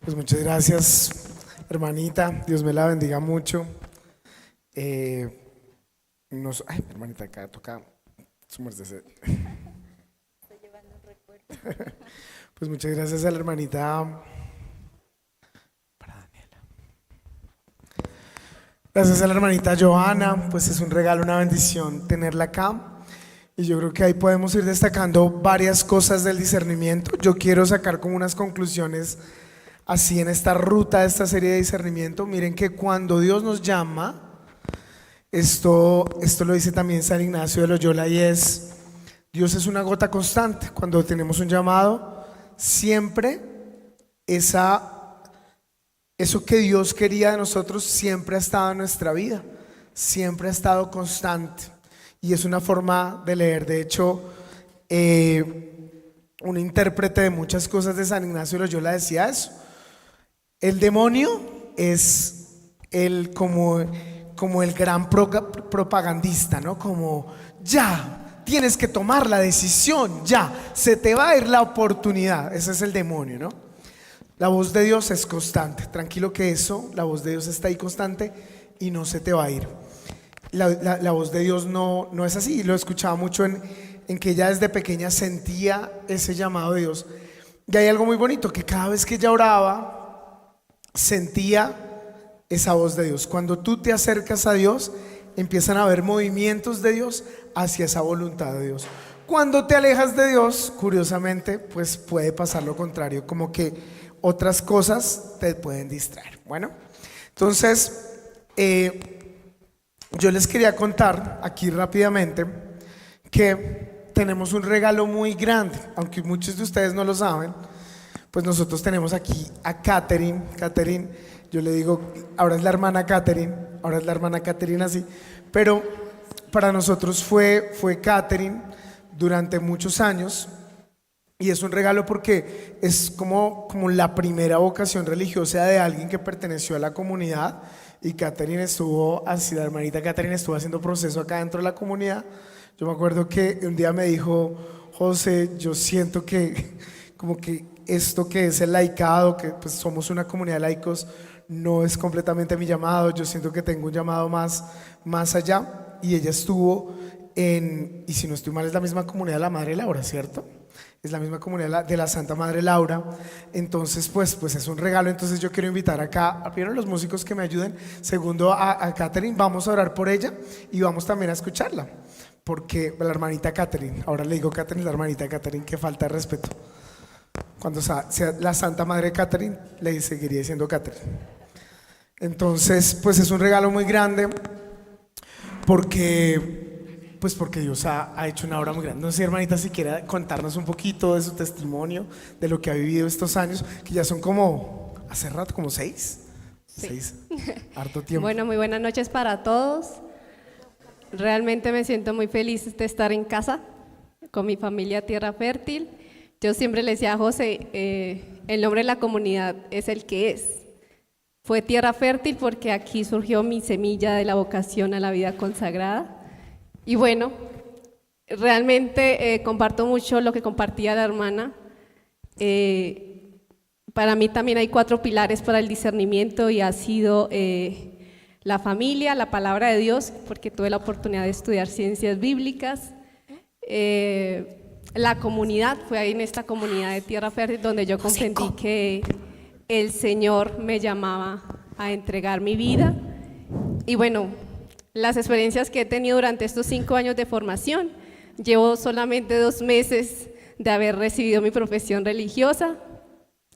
Pues muchas gracias, hermanita, Dios me la bendiga mucho. Ay, hermanita, acá toca sumerse. Estoy llevando un recuerdo. Pues muchas gracias a la hermanita. Para Daniela. Gracias a la hermanita Johanna, pues es un regalo, una bendición tenerla acá. Y yo creo que ahí podemos ir destacando varias cosas del discernimiento. Yo quiero sacar como unas conclusiones así en esta ruta de esta serie de discernimiento. Miren que cuando Dios nos llama, esto lo dice también San Ignacio de Loyola, y es: Dios es una gota constante. Cuando tenemos un llamado, siempre eso que Dios quería de nosotros siempre ha estado en nuestra vida, siempre ha estado constante. Y es una forma de leer. De hecho, un intérprete de muchas cosas de San Ignacio de Loyola decía eso: el demonio es como el gran propagandista, ¿no? Como ya, tienes que tomar la decisión, ya, se te va a ir la oportunidad. Ese es el demonio, ¿no? La voz de Dios es constante, tranquilo que eso, la voz de Dios está ahí constante y no se te va a ir. La voz de Dios no es así, y lo escuchaba mucho en que ella desde pequeña sentía ese llamado de Dios. Y hay algo muy bonito, que cada vez que ella oraba, sentía esa voz de Dios. Cuando tú te acercas a Dios, empiezan a haber movimientos de Dios hacia esa voluntad de Dios. Cuando te alejas de Dios, curiosamente, pues puede pasar lo contrario, como que otras cosas te pueden distraer. Bueno, entonces yo les quería contar aquí rápidamente que tenemos un regalo muy grande, aunque muchos de ustedes no lo saben. Pues nosotros tenemos aquí a Catherine. Catherine, yo le digo, ahora es la hermana Catherine, ahora es la hermana Catherine así, pero para nosotros fue Catherine durante muchos años, y es un regalo porque es como la primera vocación religiosa de alguien que perteneció a la comunidad. Y Catherine estuvo así, la hermanita Catherine estuvo haciendo proceso acá dentro de la comunidad. Yo me acuerdo que un día me dijo: José, yo siento que como que esto que es el laicado, que pues somos una comunidad de laicos, no es completamente mi llamado. Yo siento que tengo un llamado más allá. Y ella estuvo y si no estoy mal, es la misma comunidad de la Madre Laura, ¿cierto? Es la misma comunidad de la Santa Madre Laura. Entonces pues es un regalo. Entonces yo quiero invitar acá primero a los músicos que me ayuden, segundo a Catherine. Vamos a orar por ella y vamos también a escucharla, porque la hermanita Catherine, ahora le digo Catherine, la hermanita Catherine, que falta de respeto. Cuando sea la Santa Madre Catherine, le seguiría diciendo Catherine. Entonces pues es un regalo muy grande, porque Dios ha hecho una obra muy grande. No sé, hermanita, si quiere contarnos un poquito de su testimonio, de lo que ha vivido estos años, que ya son como, hace rato, como 6. Sí. 6, harto tiempo. Bueno, muy buenas noches para todos. Realmente me siento muy feliz de estar en casa con mi familia Tierra Fértil. Yo siempre le decía a José, el nombre de la comunidad es el que es. Fue Tierra Fértil porque aquí surgió mi semilla de la vocación a la vida consagrada. Y bueno, realmente comparto mucho lo que compartía la hermana. Para mí también hay 4 pilares para el discernimiento, y ha sido la familia, la palabra de Dios, porque tuve la oportunidad de estudiar ciencias bíblicas, la comunidad, fue ahí en esta comunidad de Tierra Fértil donde yo comprendí que el Señor me llamaba a entregar mi vida. Y bueno, las experiencias que he tenido durante estos 5 años de formación. Llevo solamente 2 meses de haber recibido mi profesión religiosa.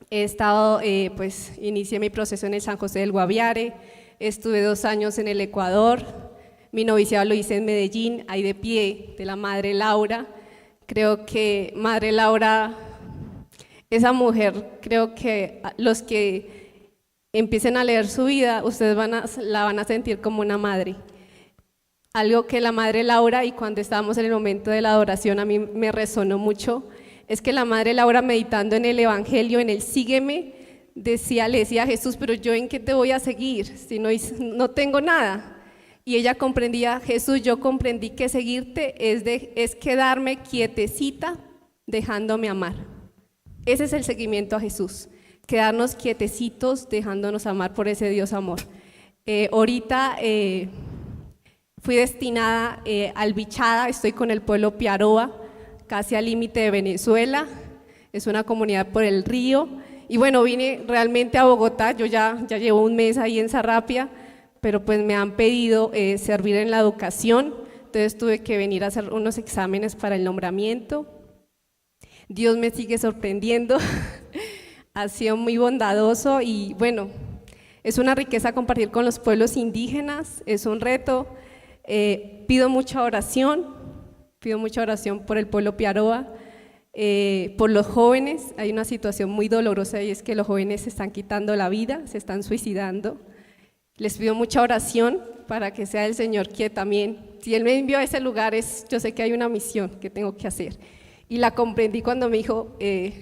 He estado, inicié mi proceso en el San José del Guaviare, estuve 2 años en el Ecuador, mi noviciado lo hice en Medellín, ahí de pie, de la Madre Laura. Creo que Madre Laura, esa mujer, creo que los que empiecen a leer su vida, ustedes la van a sentir como una madre. Algo que la Madre Laura, y cuando estábamos en el momento de la adoración a mí me resonó mucho, es que la Madre Laura, meditando en el Evangelio, en el sígueme, le decía a Jesús: pero yo en qué te voy a seguir si no tengo nada. Y ella comprendía: Jesús, yo comprendí que seguirte es quedarme quietecita dejándome amar. Ese es el seguimiento a Jesús, quedarnos quietecitos dejándonos amar por ese Dios amor. Ahorita fui destinada al Bichada, estoy con el pueblo Piaroa, casi al límite de Venezuela, es una comunidad por el río. Y bueno, vine realmente a Bogotá, yo ya llevo 1 mes ahí en Sarrapia, pero pues me han pedido servir en la educación, entonces tuve que venir a hacer unos exámenes para el nombramiento. Dios me sigue sorprendiendo, ha sido muy bondadoso, y bueno, es una riqueza compartir con los pueblos indígenas, es un reto. Pido mucha oración por el pueblo Piaroa, por los jóvenes. Hay una situación muy dolorosa, y es que los jóvenes se están quitando la vida, se están suicidando. Les pido mucha oración para que sea el Señor que también, si Él me envió a ese lugar, yo sé que hay una misión que tengo que hacer. Y la comprendí cuando me dijo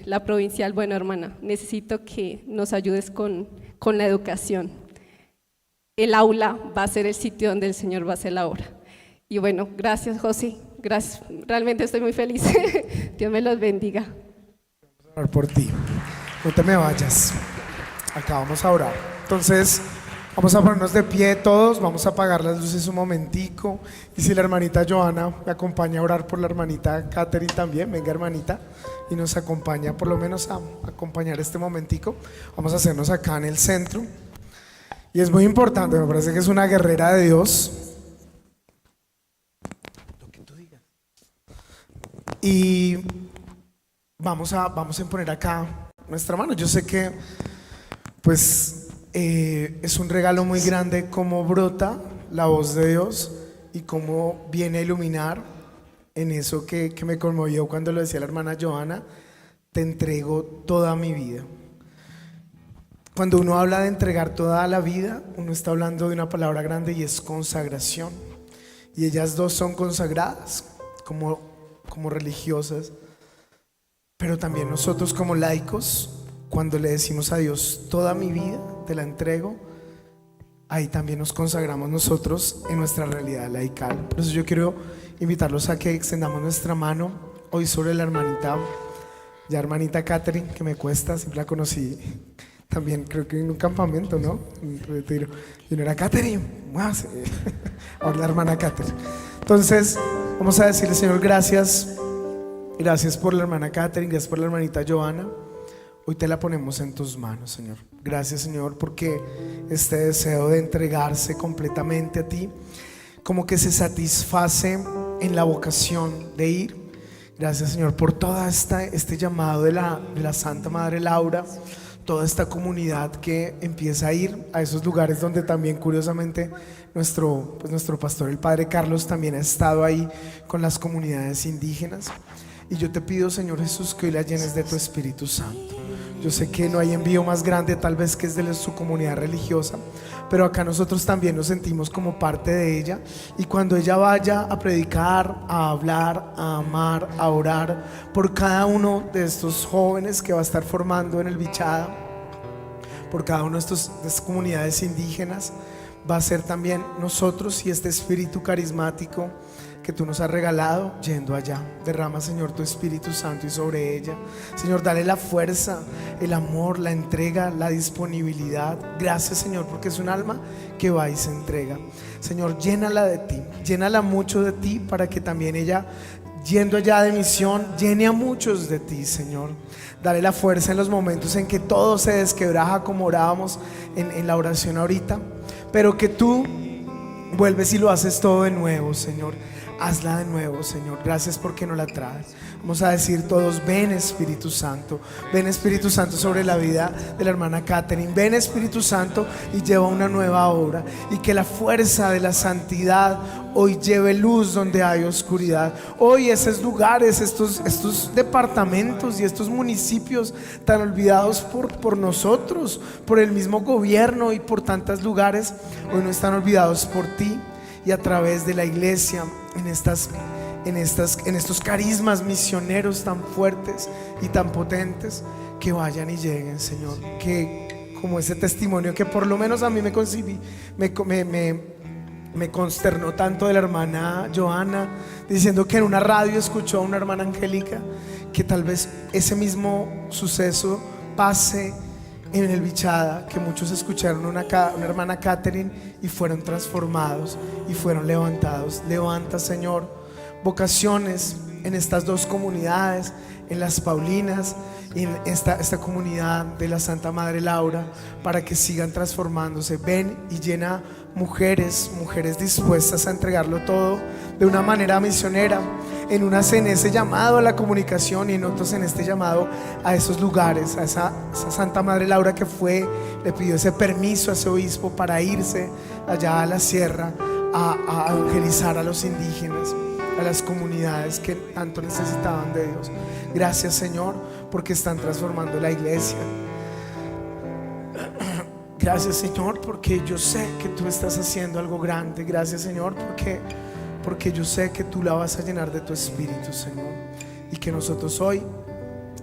la provincial: bueno, hermana, necesito que nos ayudes con la educación. El aula va a ser el sitio donde el Señor va a hacer la obra. Y bueno, gracias, José. Gracias, realmente estoy muy feliz. Dios me los bendiga. Vamos a orar por ti. No te me vayas. Acá vamos a orar. Entonces, vamos a ponernos de pie todos, vamos a apagar las luces un momentico. Y si la hermanita Joana me acompaña a orar por la hermanita Catherine también, venga hermanita, y nos acompaña por lo menos a acompañar este momentico. Vamos a hacernos acá en el centro. Y es muy importante, me parece que es una guerrera de Dios. Y vamos a poner acá nuestra mano. Yo sé que pues es un regalo muy grande cómo brota la voz de Dios y cómo viene a iluminar en eso que me conmovió cuando lo decía la hermana Joana: te entrego toda mi vida. Cuando uno habla de entregar toda la vida, uno está hablando de una palabra grande y es consagración. Y ellas dos son consagradas como religiosas, pero también nosotros como laicos, cuando le decimos a Dios toda mi vida te la entrego, ahí también nos consagramos nosotros en nuestra realidad laical. Por eso yo quiero invitarlos a que extendamos nuestra mano hoy sobre la hermanita Catherine, que me cuesta, siempre la conocí también, creo que en un campamento, ¿no? Un retiro. Y no era Catherine, ahora la hermana Catherine. Entonces vamos a decirle: Señor, gracias por la hermana Catherine, gracias por la hermanita Joana. Hoy te la ponemos en tus manos, Señor. Gracias, Señor, porque este deseo de entregarse completamente a ti como que se satisface en la vocación de ir. Gracias, Señor, por todo este llamado de la Santa Madre Laura, toda esta comunidad que empieza a ir a esos lugares donde también, curiosamente, nuestro pastor, el Padre Carlos, también ha estado ahí con las comunidades indígenas. Y yo te pido, Señor Jesús, que hoy la llenes de tu Espíritu Santo. Yo sé que no hay envío más grande tal vez que es de su comunidad religiosa, pero acá nosotros también nos sentimos como parte de ella. Y cuando ella vaya a predicar, a hablar, a amar, a orar por cada uno de estos jóvenes que va a estar formando en el Bichada, por cada uno de estas comunidades indígenas, va a ser también nosotros y este espíritu carismático que tú nos has regalado yendo allá. Derrama, Señor, tu Espíritu Santo y sobre ella, Señor, dale la fuerza, el amor, la entrega, la disponibilidad. Gracias, Señor, porque es un alma que va y se entrega. Señor, llénala de ti, llénala mucho de ti, para que también ella, yendo allá de misión, llene a muchos de ti, Señor. Dale la fuerza en los momentos en que todo se desquebraja, como orábamos en la oración ahorita, pero que tú vuelves y lo haces todo de nuevo, Señor. Hazla de nuevo, Señor. Gracias porque no la traes. Vamos a decir todos: ven, Espíritu Santo. Ven, Espíritu Santo, sobre la vida de la hermana Catherine. Ven, Espíritu Santo, y lleva una nueva obra. Y que la fuerza de la santidad hoy lleve luz donde hay oscuridad. Hoy esos lugares, estos departamentos y estos municipios tan olvidados por nosotros, por el mismo gobierno y por tantos lugares, hoy no están olvidados por ti. Y a través de la iglesia, en estos carismas misioneros tan fuertes y tan potentes, que vayan y lleguen, Señor. Que como ese testimonio que por lo menos a mí me consternó tanto de la hermana Joana, diciendo que en una radio escuchó a una hermana Angélica, que tal vez ese mismo suceso pase en el Bichada, que muchos escucharon una hermana Catherine y fueron transformados y fueron levantados. Levanta, Señor, vocaciones en estas dos comunidades, en las Paulinas y en esta comunidad de la Santa Madre Laura, para que sigan transformándose. Ven y llena mujeres dispuestas a entregarlo todo de una manera misionera, en ese llamado a la comunicación y en otros en este llamado a esos lugares, a esa Santa Madre Laura que le pidió ese permiso a ese obispo para irse allá a la sierra a evangelizar a los indígenas, a las comunidades que tanto necesitaban de Dios. Gracias, Señor, porque están transformando la iglesia. Gracias, Señor, porque yo sé que tú estás haciendo algo grande. Gracias, Señor, porque yo sé que tú la vas a llenar de tu Espíritu, Señor, y que nosotros hoy,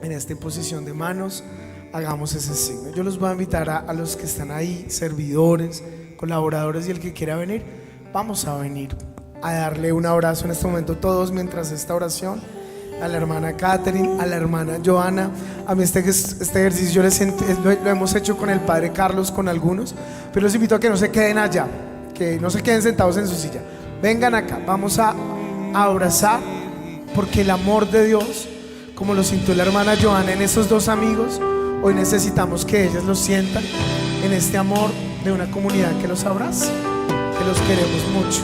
en esta imposición de manos, hagamos ese signo. Yo los voy a invitar a los que están ahí, servidores, colaboradores, y el que quiera venir, vamos a venir a darle un abrazo en este momento todos mientras esta oración, a la hermana Catherine, a la hermana Joana. A mí este ejercicio lo hemos hecho con el padre Carlos, con algunos, pero los invito a que no se queden allá, que no se queden sentados en su silla. Vengan acá, vamos a abrazar, porque el amor de Dios, como lo sintió la hermana Joana en esos dos amigos, hoy necesitamos que ellas lo sientan en este amor de una comunidad que los abraza, que los queremos mucho.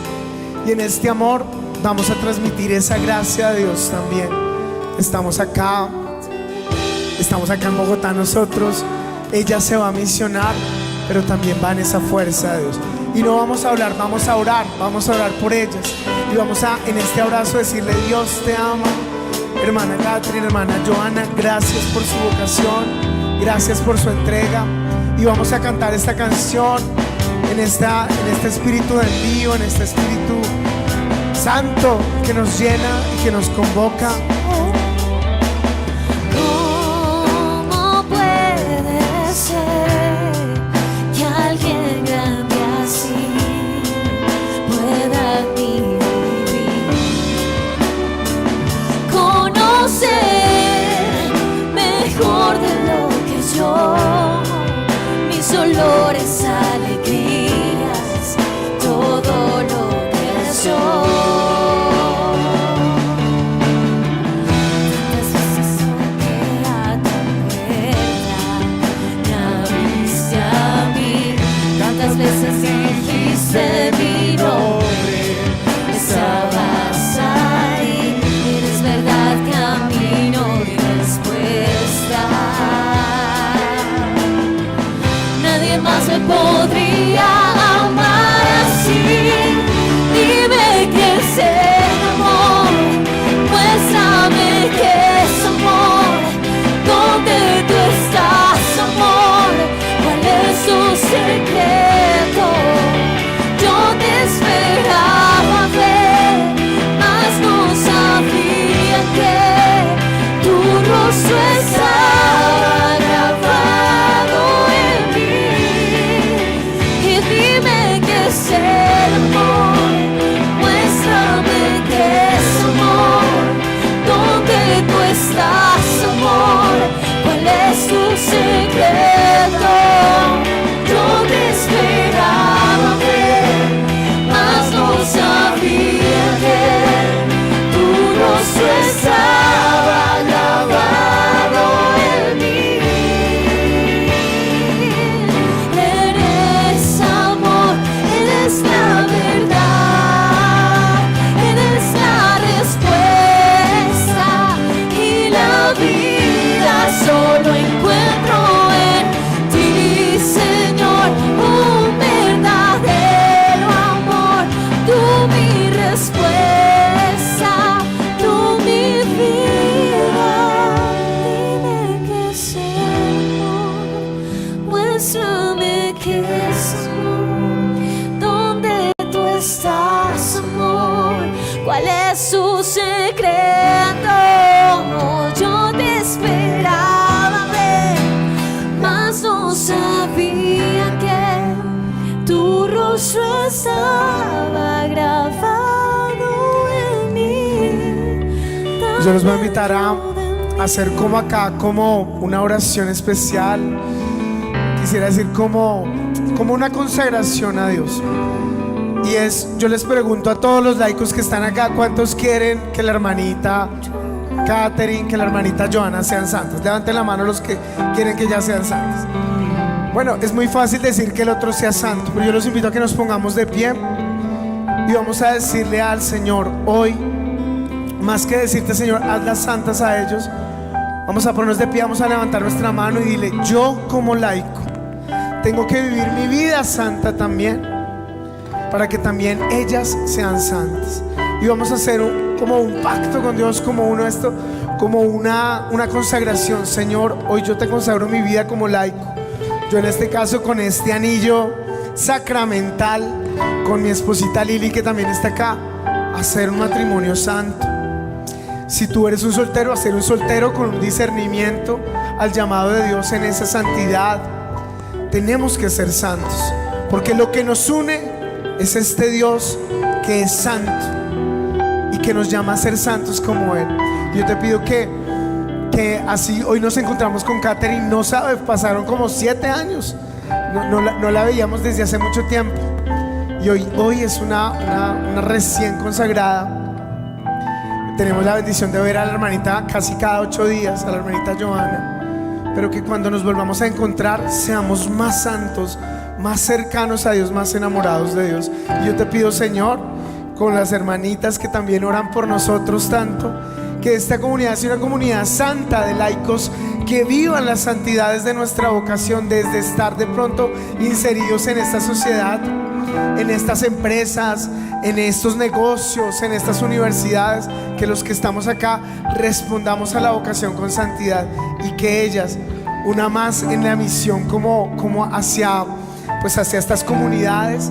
Y en este amor vamos a transmitir esa gracia de Dios también. Estamos acá en Bogotá nosotros. Ella se va a misionar, pero también va en esa fuerza de Dios. Y no vamos a hablar, vamos a orar por ellas. Y vamos a, en este abrazo, decirle: Dios te ama. Hermana Catherine, hermana Joana, gracias por su vocación, gracias por su entrega. Y vamos a cantar esta canción en este espíritu de envío, en este espíritu santo que nos llena y que nos convoca. ¿Cómo puede ser que alguien grande así pueda vivir? Conocer mejor de lo que yo mis olores, alegrías, todo lo que soy. Tantas veces toqué a tu puerta, me abriste a mí. Tantas veces dijiste mi nombre, estabas ahí. Eres verdad, camino y respuesta. Nadie más me podría amar así. Dime qué es el amor, muéstrame qué es amor. ¿Dónde tú estás, amor? ¿Cuál es tu secreto? Yo te esperaba ver, mas no sabía que tu rostro estaba grabado en mí. Y dime qué es el amor, muéstrame qué es amor. ¿Dónde tú estás, amor? ¿Cuál es tu secreto? Yo te esperaba ver, mas no sabía que tu rostro estaba grabado en mí. Eres amor, eres la verdad, eres la respuesta y la vida solo encuentro en ti, Señor, un verdadero amor. Tú mi respuesta, tú mi vida. Dime qué es el amor, muéstrame qué es amor. ¿Dónde tú estás, amor? ¿Cuál es su secreto? Yo te esperaba ver, mas no sabía que tu rostro estaba grabado en mí. Yo los voy a invitar a hacer como acá, como una oración especial. Quisiera decir como una consagración a Dios. Y yo les pregunto a todos los laicos que están acá: ¿cuántos quieren que la hermanita Catherine, que la hermanita Joana sean santas? Levanten la mano los que quieren que ya sean santas. Bueno, es muy fácil decir que el otro sea santo, pero yo los invito a que nos pongamos de pie y vamos a decirle al Señor hoy, más que decirte: Señor, hazlas santas a ellos, vamos a ponernos de pie, vamos a levantar nuestra mano y dile: yo como laico tengo que vivir mi vida santa también, para que también ellas sean santas. Y vamos a hacer como un pacto con Dios, como una consagración. Señor, hoy yo te consagro mi vida como laico. Yo en este caso, con este anillo sacramental, con mi esposita Lili, que también está acá, hacer un matrimonio santo. Si tú eres un soltero, hacer un soltero con un discernimiento al llamado de Dios en esa santidad. Tenemos que ser santos, porque lo que nos une es este Dios que es santo y que nos llama a ser santos como Él. Yo te pido que así hoy nos encontramos con Catherine, no sabe, pasaron como 7 años, no la veíamos desde hace mucho tiempo, y hoy es una recién consagrada. Tenemos la bendición de ver a la hermanita casi cada 8 días, a la hermanita Johanna, pero que cuando nos volvamos a encontrar seamos más santos, más cercanos a Dios, más enamorados de Dios. Y yo te pido, Señor, con las hermanitas que también oran por nosotros tanto, que esta comunidad sea una comunidad santa de laicos que vivan las santidades de nuestra vocación, desde estar de pronto inseridos en esta sociedad, en estas empresas, en estos negocios, en estas universidades, que los que estamos acá respondamos a la vocación con santidad, y que ellas, una más en la misión como hacia estas comunidades,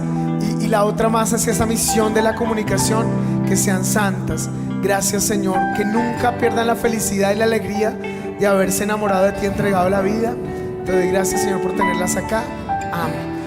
y la otra más hacia esa misión de la comunicación, que sean santas. Gracias, Señor, que nunca pierdan la felicidad y la alegría de haberse enamorado de ti, entregado la vida. Te doy gracias, Señor, por tenerlas acá. Amén.